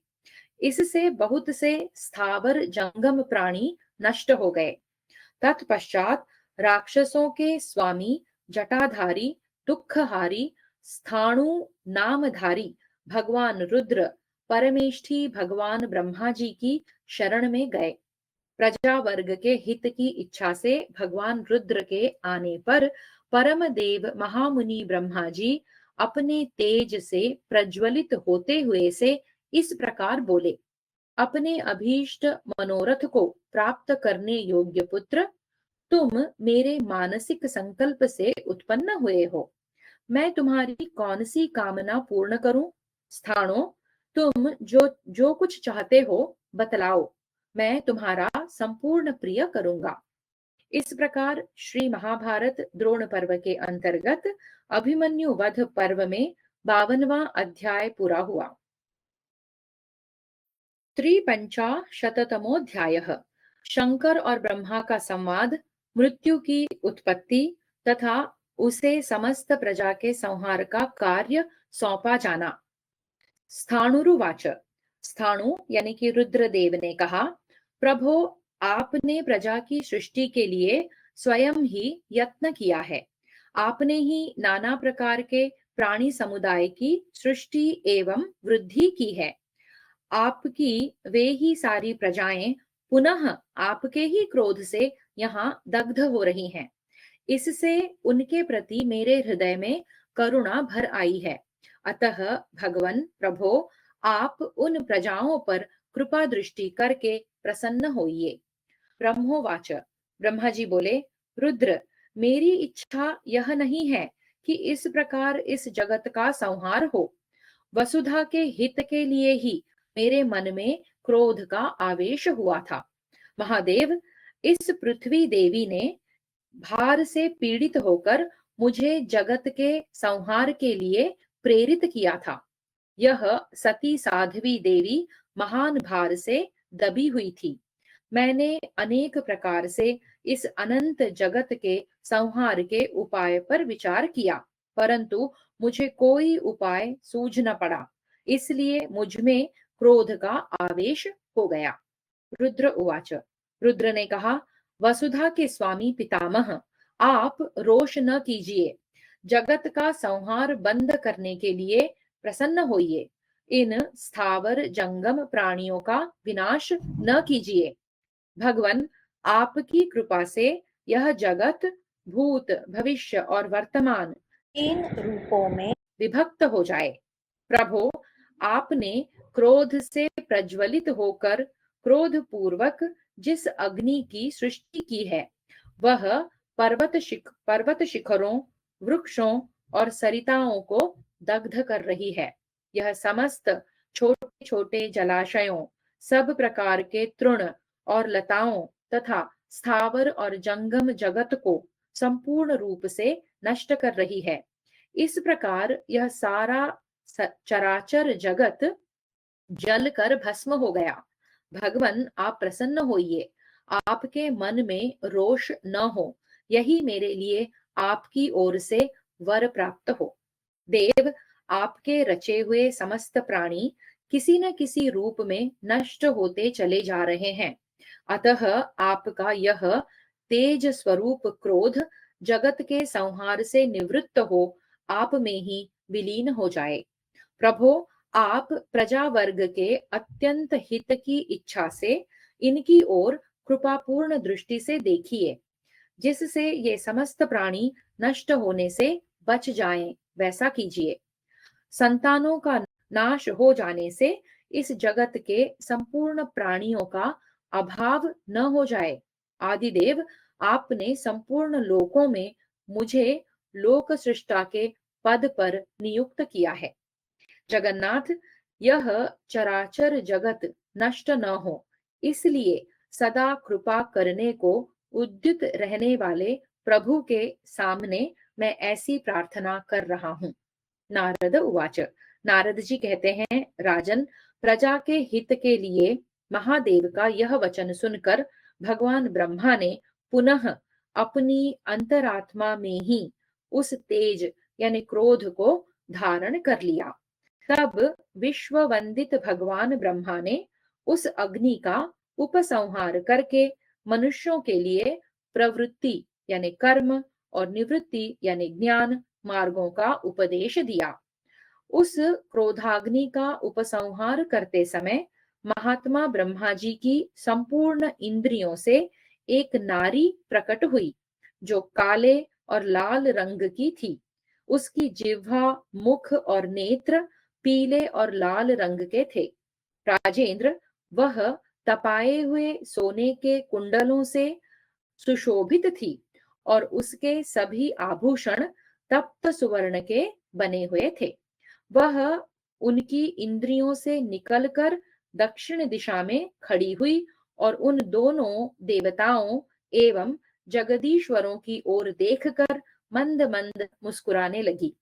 इससे बहुत से स्थावर जंगम प्राणी नष्ट हो गए। तत्पश्चात राक्षसों के स्वामी जटाधारी दुखहारी स्थाणु नामधारी भगवान रुद्र परमेष्ठी भगवान ब्रह्मा जी की शरण में गए। प्रजा वर्ग के हित की इच्छा से भगवान रुद्र के आने पर परम देव महामुनि ब्रह्मा जी अपने तेज से प्रज्वलित होते हुए से इस प्रकार बोले, अपने अभीष्ट मनोरथ को प्राप्त करने योग्य पुत्र, तुम मेरे मानसिक संकल्प से उत्पन्न हुए हो। मैं तुम्हारी कौन सी कामना पूर्ण करूं? स्थानो, तुम जो जो कुछ चाहते हो बतलाओ, मैं तुम्हारा संपूर्ण प्रिय करूंगा। इस प्रकार श्री महाभारत द्रोण पर्व के अंतर्गत अभिमन्यु वध पर्व में 52वां अध्याय पूरा हुआ। त्रिपंचाशततमोऽध्यायः शंकर और ब्रह्मा का संवाद, मृत्यु की उत्पत्ति तथा उसे समस्त प्रजा के संहार का कार्य सौंपा जाना। स्थाणुरुवाच। स्थाणु यानी कि रुद्रदेव ने कहा, प्रभो, आपने प्रजा की सृष्टि के लिए स्वयं ही यत्न किया है। आपने ही नाना प्रकार के प्राणी समुदाय की सृष्टि एवं वृद्धि की है। आपकी वे ही सारी प्रजाएं पुनः आपके ही क्रोध से यहाँ दग्ध हो रही हैं। इससे उनके प्रति मेरे हृदय में करुणा भर आई है। अतः भगवन प्रभो, आप उन प्रजाओं पर कृपा दृष्टि करके प्रसन्न होइए। ब्रह्मोवाच। ब्रह्मा जी बोले, रुद्र, मेरी इच्छा यह नहीं है कि इस प्रकार इस जगत का संहार हो। वसुधा के हित के लिए ही मेरे मन में क्रोध का आवेश हुआ था। महादेव, इस पृथ्वी देवी ने भार से पीड़ित होकर मुझे जगत के संहार के लिए प्रेरित किया था। यह सती साध्वी देवी महान भार से दबी हुई थी। मैंने अनेक प्रकार से इस अनंत जगत के संहार के उपाय पर विचार किया, परंतु मुझे कोई उपाय सूझ न पड़ा। इसलिए मुझ में क्रोध का आवेश हो गया। रुद्र उवाच। रुद्र ने कहा, वसुधा के स्वामी पितामह, आप रोष न कीजिए। जगत का संहार बंद करने के लिए प्रसन्न होइए। इन स्थावर जंगम प्राणियों का विनाश न कीजिए। भगवन, आपकी कृपा से यह जगत भूत भविष्य और वर्तमान तीन रूपों में विभक्त हो जाए। प्रभो, आपने क्रोध से प्रज्वलित होकर क्रोध पूर्वक जिस अग्नि की सृष्टि की है, वह पर्वत शिखरों, वृक्षों और सरिताओं को दग्ध कर रही है। यह समस्त छोटे छोटे जलाशयों, सब प्रकार के तृण और लताओं तथा स्थावर और जंगम जगत को संपूर्ण रूप से नष्ट कर रही है। इस प्रकार यह सारा चराचर जगत जल कर भस्म हो गया। भगवन, आप प्रसन्न होइए। आपके मन में रोष न हो, यही मेरे लिए आपकी ओर से वर प्राप्त हो। देव, आपके रचे हुए समस्त प्राणी किसी न किसी रूप में नष्ट होते चले जा रहे हैं। अतः आपका यह तेज स्वरूप क्रोध जगत के संहार से निवृत्त हो आप में ही विलीन हो जाए। प्रभो, आप प्रजा वर्ग के अत्यंत हित की इच्छा से इनकी ओर कृपापूर्ण दृष्टि से देखिए, जिससे ये समस्त प्राणी नष्ट होने से बच जाएं, वैसा कीजिए। संतानों का नाश हो जाने से इस जगत के संपूर्ण प्राणियों का अभाव न हो जाए। आदिदेव, आपने संपूर्ण लोकों में मुझे लोक सृष्टा के पद पर नियुक्त किया है। जगन्नाथ, यह चराचर जगत नष्ट न हो, इसलिए सदा कृपा करने को उद्युत रहने वाले प्रभु के सामने मैं ऐसी प्रार्थना कर रहा हूँ। नारद उवाच। नारद जी कहते हैं, राजन, प्रजा के हित के लिए महादेव का यह वचन सुनकर भगवान ब्रह्मा ने पुनः अपनी अंतरात्मा में ही उस तेज यानी क्रोध को धारण कर लिया। तब विश्व वंदित भगवान ब्रह्मा ने उस अग्नि का उपसंहार करके मनुष्यों के लिए प्रवृत्ति यानी कर्म और निवृत्ति यानी ज्ञान मार्गों का उपदेश दिया। उस क्रोधाग्नि का उपसंहार करते समय महात्मा ब्रह्मा जी की संपूर्ण इंद्रियों से एक नारी प्रकट हुई, जो काले और लाल रंग की थी। उसकी जिह्वा, मुख और नेत्र पीले और लाल रंग के थे। राजेंद्र, वह तपाए हुए सोने के कुंडलों से सुशोभित थी और उसके सभी आभूषण तप्त सुवर्ण के बने हुए थे। वह उनकी इंद्रियों से निकलकर दक्षिण दिशा में खड़ी हुई और उन दोनों देवताओं एवं जगदीश्वरों की ओर देखकर मंद मंद मुस्कुराने लगी।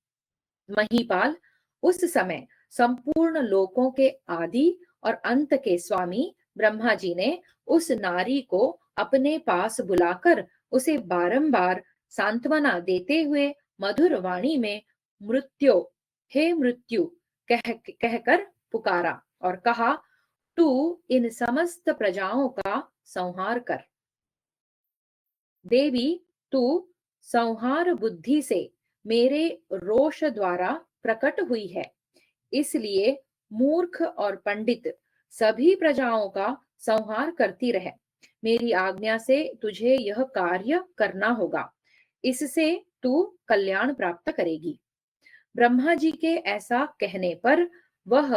महीपाल, उस समय संपूर्ण लोकों के आदि और अंत के स्वामी ब्रह्मा जी ने उस नारी को अपने पास बुलाकर उसे बारंबार सांत्वना देते हुए मधुर वाणी में मृत्यो, हे मृत्यु कहकर पुकारा और कहा, तू इन समस्त प्रजाओं का संहार कर। देवी, तू संहार बुद्धि से मेरे रोष द्वारा प्रकट हुई है, इसलिए मूर्ख और पंडित सभी प्रजाओं का संहार करती रहे। मेरी आज्ञा से तुझे यह कार्य करना होगा, इससे तू कल्याण प्राप्त करेगी। ब्रह्मा जी के ऐसा कहने पर वह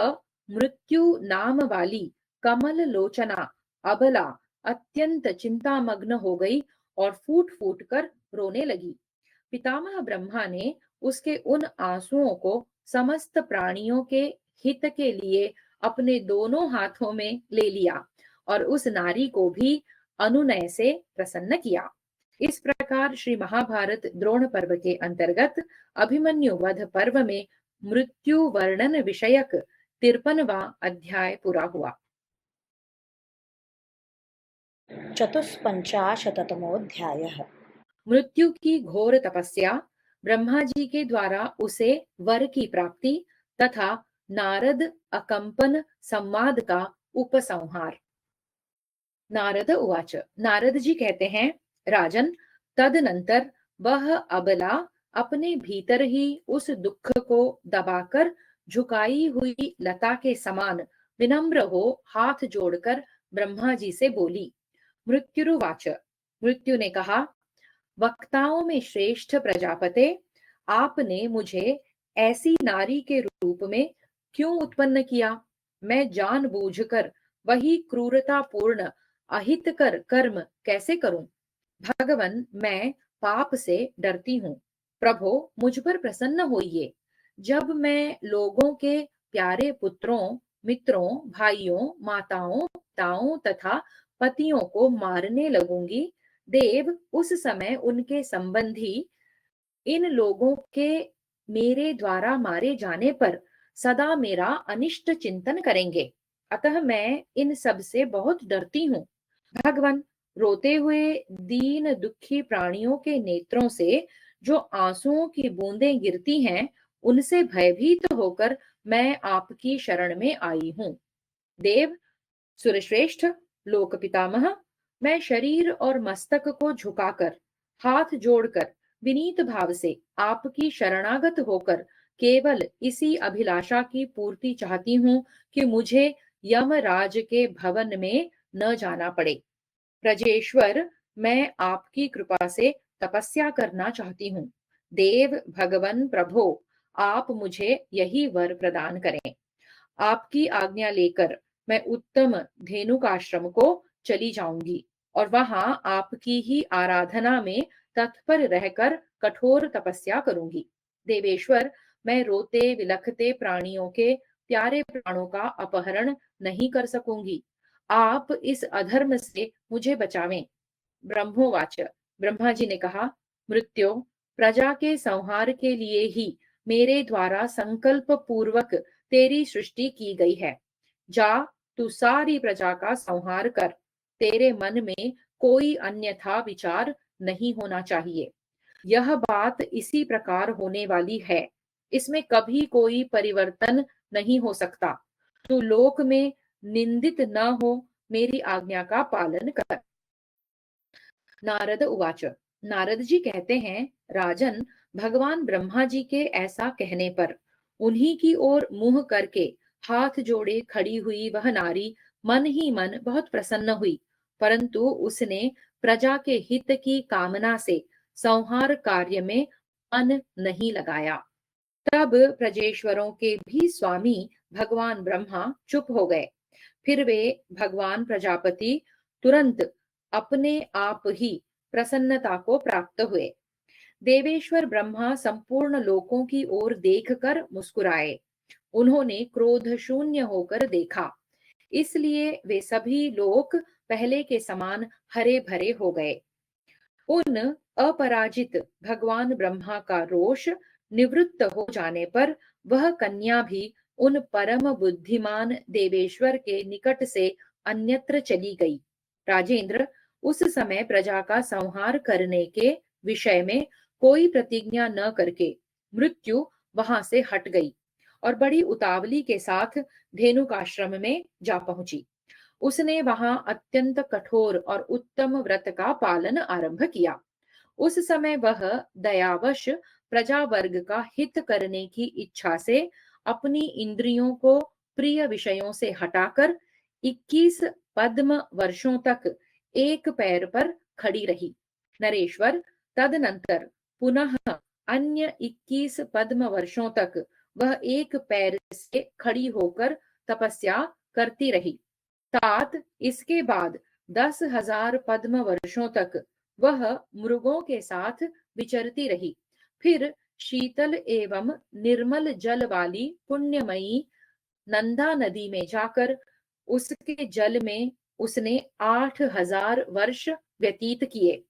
मृत्यु नाम वाली कमल लोचना अबला अत्यंत चिंतामग्न हो गई और फूट फूट कर रोने लगी। पितामह ब्रह्मा ने उसके उन आंसुओं को समस्त प्राणियों के हित के लिए अपने दोनों हाथों में ले लिया और उस नारी को भी अनुनय से प्रसन्न किया। इस प्रकार श्री महाभारत द्रोण पर्व के अंतर्गत अभिमन्यु वध पर्व में मृत्यु वर्णन विषयक 53वां अध्याय पूरा हुआ। चतुष्पञ्चाशततमोऽध्यायः। मृत्यु की घोर तपस्या, ब्रह्मा जी के द्वारा उसे वर की प्राप्ति तथा नारद अकंपन संवाद का उपसंहार। नारद उवाच। नारद जी कहते हैं, राजन, तदनंतर वह अबला अपने भीतर ही उस दुख को दबाकर झुकाई हुई लता के समान विनम्र हो हाथ जोड़कर ब्रह्मा जी से बोली। मृत्युरुवाच। मृत्यु ने कहा, वक्ताओं में श्रेष्ठ प्रजापते, आपने मुझे ऐसी नारी के रूप में क्यों उत्पन्न किया? मैं जानबूझकर वही क्रूरतापूर्ण अहितकर कर्म कैसे करूं? भगवन, मैं पाप से डरती हूँ। प्रभो, मुझ पर प्रसन्न होइए। जब मैं लोगों के प्यारे पुत्रों, मित्रों, भाइयों, माताओं, पिताओं तथा पतियों को मारने लगूंगी, देव उस समय उनके संबंधी इन लोगों के मेरे द्वारा मारे जाने पर सदा मेरा अनिष्ट चिंतन करेंगे। अतः मैं इन सब से बहुत डरती हूँ। भगवान, रोते हुए दीन दुखी प्राणियों के नेत्रों से जो आंसुओं की बूंदें गिरती हैं, उनसे भयभीत होकर मैं आपकी शरण में आई हूँ। देव, सुरश्रेष्ठ, लोक पितामह, मैं शरीर और मस्तक को झुकाकर, हाथ जोड़कर, विनीत भाव से आपकी शरणागत होकर केवल इसी अभिलाषा की पूर्ति चाहती हूँ कि मुझे यमराज के भवन में न जाना पड़े। प्रजेश्वर, मैं आपकी कृपा से तपस्या करना चाहती हूँ। देव, भगवन, प्रभो, आप मुझे यही वर प्रदान करें। आपकी आज्ञा लेकर मैं उत्तम धेनुकाश्रम को चली जाऊंगी और वहां आपकी ही आराधना में तत्पर रहकर कठोर तपस्या करूंगी। देवेश्वर, मैं रोते विलखते प्राणियों के प्यारे प्राणों का अपहरण नहीं कर सकूंगी। आप इस अधर्म से मुझे बचावें। ब्रह्मोवाच। ब्रह्मा जी ने कहा, मृत्यो, प्रजा के संहार के लिए ही मेरे द्वारा संकल्प पूर्वक तेरी सृष्टि की गई है। जा, तू सारी प्रजा का संहार कर। तेरे मन में कोई अन्यथा विचार नहीं होना चाहिए। यह बात इसी प्रकार होने वाली है, इसमें कभी कोई परिवर्तन नहीं हो सकता। तू लोक में निंदित न हो, मेरी आज्ञा का पालन कर। नारद उवाच। नारद जी कहते हैं, राजन, भगवान ब्रह्मा जी के ऐसा कहने पर उन्हीं की ओर मुंह करके हाथ जोड़े खड़ी हुई वह नारी मन ही मन बहुत प्रसन्न हुई, परंतु उसने प्रजा के हित की कामना से संहार कार्य में मन नहीं लगाया। तब प्रजेश्वरों के भी स्वामी भगवान ब्रह्मा चुप हो गए। फिर वे भगवान प्रजापति तुरंत अपने आप ही प्रसन्नता को प्राप्त हुए। देवेश्वर ब्रह्मा संपूर्ण लोकों की ओर देखकर मुस्कुराए। उन्होंने क्रोध शून्य होकर देखा, इसलिए वे सभी लोक पहले के समान हरे भरे हो गए। उन अपराजित भगवान ब्रह्मा का रोष निवृत्त हो जाने पर वह कन्या भी उन परम बुद्धिमान देवेश्वर के निकट से अन्यत्र चली गई। राजेंद्र, उस समय प्रजा का संहार करने के विषय में कोई प्रतिज्ञा न करके मृत्यु वहां से हट गई और बड़ी उतावली के साथ धेनुकाश्रम में जा पहुंची। उसने वहां अत्यंत कठोर और उत्तम व्रत का पालन आरंभ किया। उस समय वह दयावश प्रजा वर्ग का हित करने की इच्छा से अपनी इंद्रियों को प्रिय विषयों से हटाकर 21 पद्म वर्षों तक एक पैर पर खड़ी रही। नरेश्वर, तदनंतर पुनः अन्य 21 पद्म वर्षों तक वह एक पैर से खड़ी होकर तपस्या करती रही। तात इसके बाद 10,000 पद्म वर्षों तक वह मृगों के साथ विचरती रही। फिर शीतल एवं निर्मल जल वाली पुण्यमयी नंदा नदी में जाकर उसके जल में उसने 8,000 वर्ष व्यतीत किए।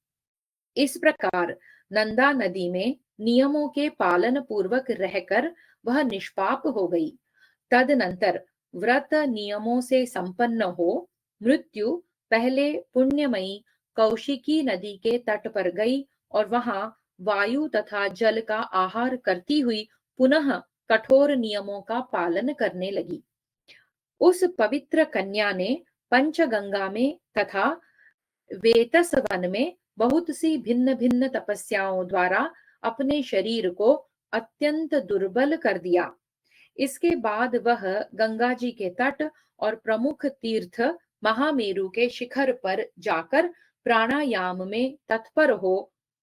इस प्रकार नंदा नदी में नियमों के पालन पूर्वक रहकर वह निष्पाप हो गई। तदनंतर व्रत नियमों से संपन्न हो मृत्यु पहले पुण्यमयी कौशिकी नदी के तट पर गई और वहां वायु तथा जल का आहार करती हुई पुनः कठोर नियमों का पालन करने लगी। उस पवित्र कन्या ने पंचगंगा में तथा वेतस वन में बहुत सी भिन्न भिन्न तपस्याओं द्वारा अपने शरीर को अत्यंत दुर्बल कर दिया। इसके बाद वह गंगा जी के तट और प्रमुख तीर्थ महामेरु के शिखर पर जाकर प्राणायाम में तत्पर हो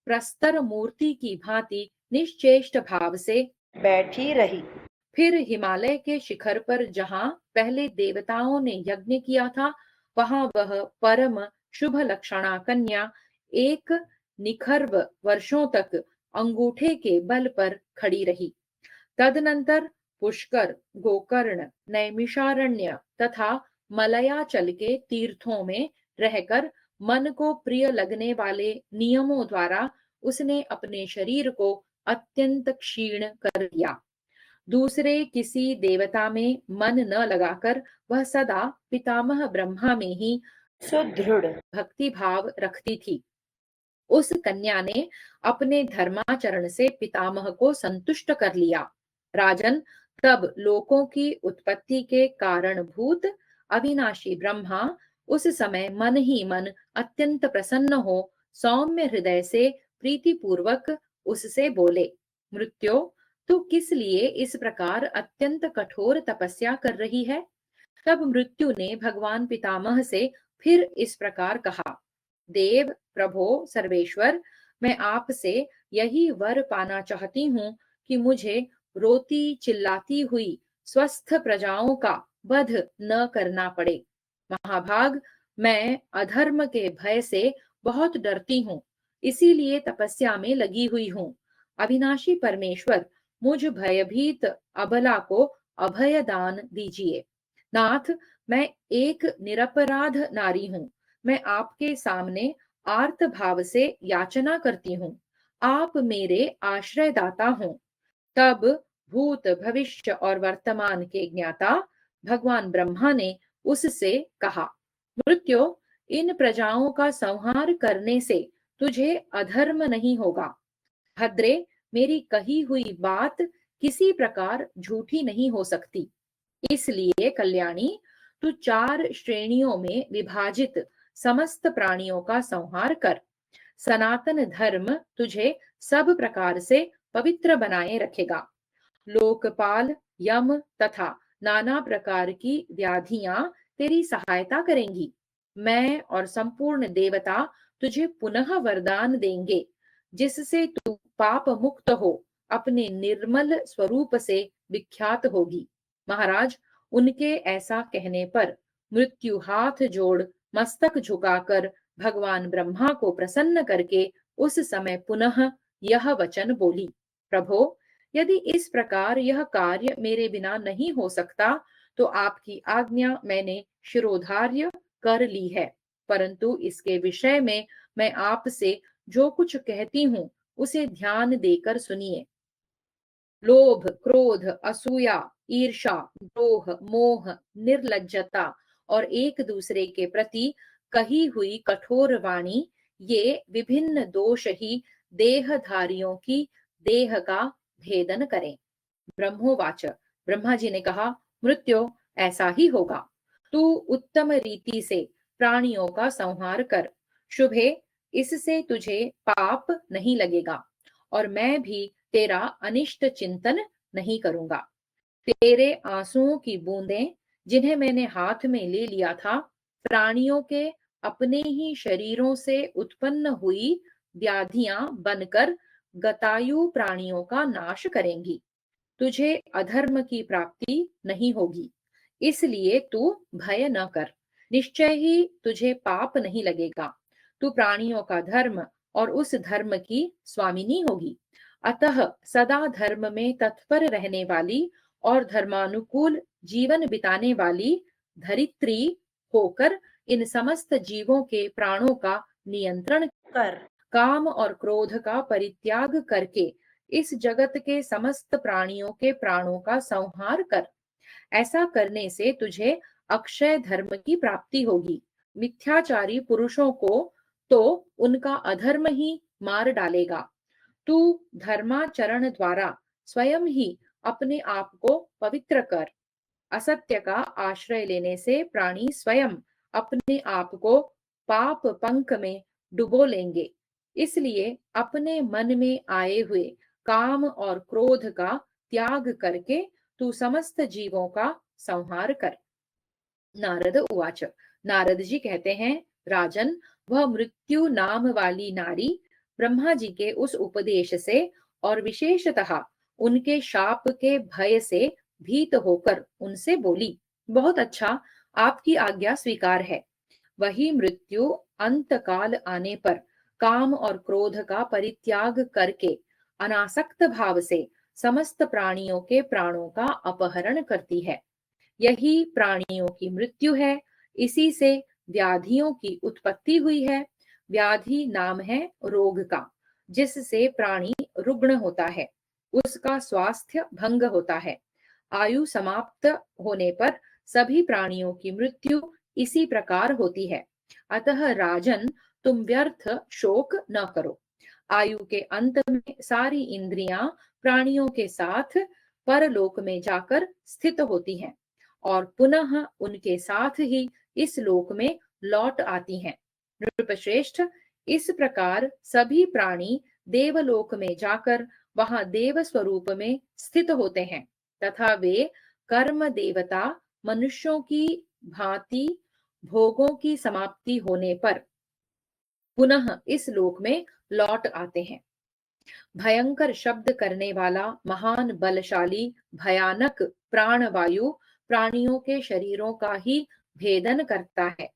प्रस्तर मूर्ति की भांति निश्चेष्ट भाव से बैठी रही। फिर हिमालय के शिखर पर जहां पहले देवताओं ने यज्ञ किया था वहां वह परम शुभ लक्षणा कन्या एक निखर्व वर्षों तक अंगूठे के बल पर खड़ी रही। तदनंतर पुष्कर, गोकर्ण, नैमिषारण्य तथा मलयाचल के तीर्थों में रहकर मन को प्रिय लगने वाले नियमों द्वारा उसने अपने शरीर को अत्यंत क्षीण कर दिया। दूसरे किसी देवता में मन न लगाकर वह सदा पितामह ब्रह्मा में ही सुदृढ़ भक्ति भाव रखती थी। उस कन्या ने अपने धर्माचरण से पितामह को संतुष्ट कर लिया। राजन, तब लोकों की उत्पत्ति के कारणभूत अविनाशी ब्रह्मा उस समय मन ही मन अत्यंत प्रसन्न हो सौम्य हृदय से प्रीतिपूर्वक उससे बोले, मृत्यो, तू किस लिए इस प्रकार अत्यंत कठोर तपस्या कर रही है? तब मृत्यु ने भगवान पितामह से फिर इस प्रकार कहा, देव प्रभो सर्वेश्वर, मैं आपसे यही वर पाना चाहती हूँ कि मुझे रोती चिल्लाती हुई स्वस्थ प्रजाओं का वध न करना पड़े। महाभाग, मैं अधर्म के भय से बहुत डरती हूँ, इसीलिए तपस्या में लगी हुई हूँ। अविनाशी परमेश्वर, मुझ भयभीत अबला को अभय दान दीजिए। नाथ, मैं एक निरपराध नारी हूँ, मैं आपके सामने आर्त भाव से याचना करती हूँ, आप मेरे आश्रयदाता हो। तब भूत भविष्य और वर्तमान के ज्ञाता भगवान ब्रह्मा ने उससे कहा, मृत्यो, इन प्रजाओं का संहार करने से तुझे अधर्म नहीं होगा। भद्रे, मेरी कही हुई बात किसी प्रकार झूठी नहीं हो सकती। इसलिए कल्याणी, तू 4 श्रेणियों में विभाजित समस्त प्राणियों का संहार कर। सनातन धर्म तुझे सब प्रकार से पवित्र बनाए रखेगा। लोकपाल, यम तथा नाना प्रकार की व्याधियां तेरी सहायता करेंगी। मैं और संपूर्ण देवता तुझे पुनः वरदान देंगे, जिससे तू पाप मुक्त हो अपने निर्मल स्वरूप से विख्यात होगी। महाराज, उनके ऐसा कहने पर मृत्यु हाथ जोड़ मस्तक झुकाकर भगवान ब्रह्मा को प्रसन्न करके उस समय पुनः यह वचन बोली, प्रभो, यदि इस प्रकार यह कार्य मेरे बिना नहीं हो सकता तो आपकी आज्ञा मैंने शिरोधार्य कर ली है, परंतु इसके विषय में मैं आपसे जो कुछ कहती हूँ उसे ध्यान देकर सुनिए। लोभ, क्रोध, असूया, ईर्षा, द्रोह, मोह, निर्लज्जता और एक दूसरे के प्रति कही हुई कठोर वाणी, ये विभिन्न दोष ही देहधारियों की देह का भेदन करें। ब्रह्मोवाच, ब्रह्मा जी ने कहा, मृत्यो, ऐसा ही होगा। तू उत्तम रीति से प्राणियों का संहार कर। शुभे, इससे तुझे पाप नहीं लगेगा और मैं भी तेरा अनिष्ट चिंतन नहीं करूंगा। तेरे आंसुओं की बूंदें जिन्हें मैंने हाथ में ले लिया था, प्राणियों के अपने ही शरीरों से उत्पन्न हुई व्याधियां बनकर गतायु प्राणियों का नाश करेंगी। तुझे अधर्म की प्राप्ति नहीं होगी, इसलिए तू भय न कर। निश्चय ही तुझे पाप नहीं लगेगा। तू प्राणियों का धर्म और उस धर्म की स्वामिनी होगी। अतः सदा धर्म में तत्पर रहने वाली और धर्मानुकूल जीवन बिताने वाली धरित्री होकर इन समस्त जीवों के प्राणों का नियंत्रण कर काम और क्रोध का परित्याग करके इस जगत के समस्त प्राणियों के प्राणों का संहार कर। ऐसा करने से तुझे अक्षय धर्म की प्राप्ति होगी। मिथ्याचारी पुरुषों को तो उनका अधर्म ही मार डालेगा। तू धर्माचरण द्वारा स्वयं ही अपने आप को पवित्र कर। असत्य का आश्रय लेने से प्राणी स्वयं अपने आप को पाप पंख में डुबो लेंगे। इसलिए अपने मन में आए हुए काम और क्रोध का त्याग करके तू समस्त जीवों का संहार कर। नारद उवाच। नारद जी कहते हैं, राजन, वह मृत्यु नाम वाली नारी ब्रह्मा जी के उस उपदेश से और विशेषतः उनके शाप के भय से भीत होकर उनसे बोली, बहुत अच्छा, आपकी आज्ञा स्वीकार है। वही मृत्यु अंत काल आने पर काम और क्रोध का परित्याग करके अनासक्त भाव से समस्त प्राणियों के प्राणों का अपहरण करती है। यही प्राणियों की मृत्यु है। इसी से व्याधियों की उत्पत्ति हुई है। व्याधि नाम है रोग का, जिससे प्राणी रुग्ण होता है, उसका स्वास्थ्य भंग होता है। आयु समाप्त होने पर सभी प्राणियों की मृत्यु इसी प्रकार होती है। अतः राजन, तुम व्यर्थ शोक न करो। आयु के अंत में सारी इंद्रियां प्राणियों के साथ परलोक में जाकर स्थित होती हैं और पुनः उनके साथ ही इस लोक में लौट आती हैं। नृपश्रेष्ठ, इस प्रकार सभी प्राणी देवलोक में जाकर वहां देव स्वरूप में स्थित होते हैं तथा वे कर्म देवता मनुष्यों की भांति भोगों की समाप्ति होने पर पुनः इस लोक में लौट आते हैं। भयंकर शब्द करने वाला महान बलशाली भयानक प्राणवायु प्राणियों के शरीरों का ही भेदन करता है,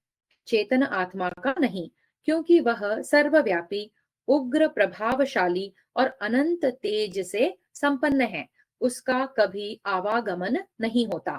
चेतन आत्मा का नहीं, क्योंकि वह सर्वव्यापी, उग्र, प्रभावशाली और अनंत तेज से संपन्न है। उसका कभी आवागमन नहीं होता।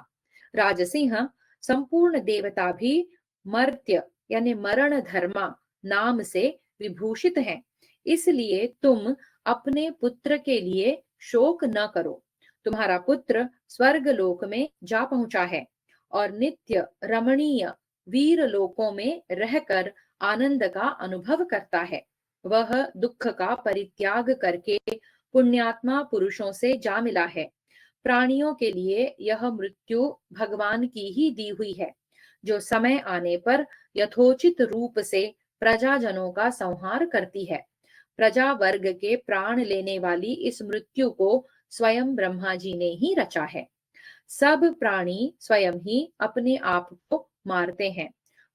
राजसिंह, संपूर्ण देवता भी मर्त्य यानी मरण धर्मा नाम से विभूषित हैं। इसलिए तुम अपने पुत्र के लिए शोक न करो। तुम्हारा पुत्र स्वर्ग लोक में जा पहुंचा है और नित्य रमणीय वीर लोकों में रहकर आनंद का अनुभव करता है। वह दुख का परित्याग करके पुण्यात्मा पुरुषों से जा मिला है। प्राणियों के लिए यह मृत्यु भगवान की ही दी हुई है, जो समय आने पर यथोचित रूप से प्रजाजनों का संहार करती है। प्रजा वर्ग के प्राण लेने वाली इस मृत्यु को स्वयं ब्रह्मा जी ने ही रचा है। सब प्राणी स्वयं ही अपने आप को मारते हैं।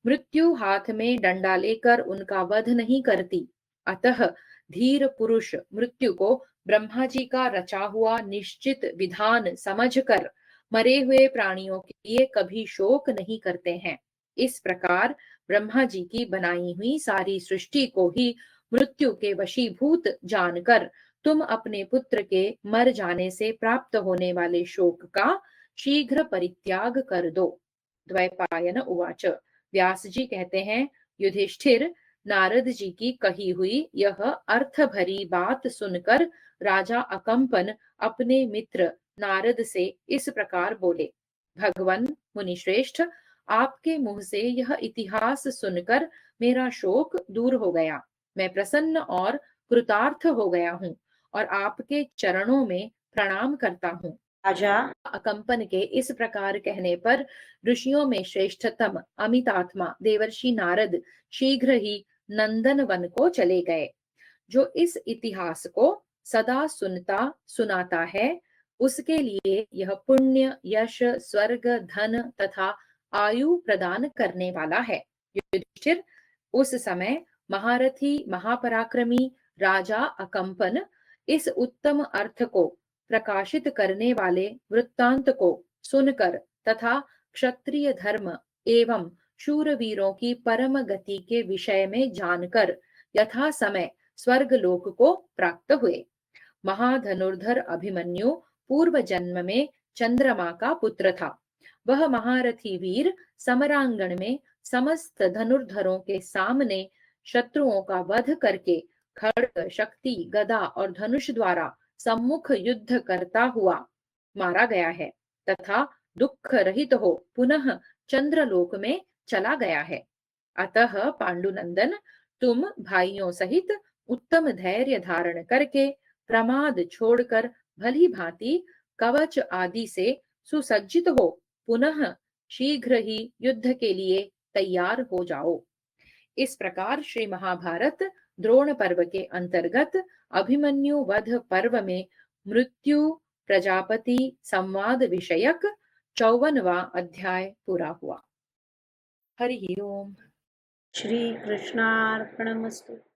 मृत्यु हाथ में डंडा लेकर उनका वध नहीं करती। अतः धीर पुरुष मृत्यु को ब्रह्मा जी का रचा हुआ निश्चित विधान समझकर मरे हुए प्राणियों के लिए कभी शोक नहीं करते हैं। इस प्रकार ब्रह्मा जी की बनाई हुई सारी सृष्टि को ही मृत्यु के वशीभूत जानकर तुम अपने पुत्र के मर जाने से प्राप्त होने वाले शोक का शीघ्र परित्याग कर दो। द्वैपायन उवाच। व्यास जी कहते हैं, युधिष्ठिर, नारद जी की कही हुई यह अर्थ भरी बात सुनकर राजा अकंपन अपने मित्र नारद से इस प्रकार बोले, भगवन मुनिश्रेष्ठ, आपके मुंह से यह इतिहास सुनकर मेरा शोक दूर हो गया। मैं प्रसन्न और कृतार्थ हो गया हूँ और आपके चरणों में प्रणाम करता हूँ। राजा अकंपन के इस प्रकार कहने पर ऋषियों में श्रेष्ठतम अमितात्मा देवर्षि नारद शीघ्र ही नंदन वन को चले गए। जो इस इतिहास को सदा सुनता सुनाता है, उसके लिए यह पुण्य, यश, स्वर्ग, धन तथा आयु प्रदान करने वाला है। युधिष्ठिर, उस समय महारथी महापराक्रमी राजा अकंपन इस उत्तम अर्थ को प्रकाशित करने वाले वृत्तांत को सुनकर तथा क्षत्रिय धर्म एवं शूरवीरों की परम गति के विषय में जानकर यथा समय स्वर्ग लोक को प्राप्त हुए। महाधनुर्धर अभिमन्यु पूर्व जन्म में चंद्रमा का पुत्र था। वह महारथी वीर समरांगण में समस्त धनुर्धरों के सामने शत्रुओं का वध करके खड्ग, शक्ति, गदा और धनुष द्वारा सम्मुख युद्ध करता हुआ मारा गया है तथा दुख रहित हो पुनः चंद्रलोक में चला गया है। अतः पांडुनंदन, तुम भाइयों सहित उत्तम धैर्य धारण करके प्रमाद छोड़कर भली भांति कवच आदि से सुसज्जित हो पुनः शीघ्र ही युद्ध के लिए तैयार हो जाओ। इस प्रकार श्री महाभारत द्रोण पर्व के अंतर्गत अभिमन्यु वध पर्व में मृत्यु प्रजापति संवाद विषयक 54वां अध्याय पूरा हुआ। हरि ओम। श्री कृष्णार्पणमस्तु।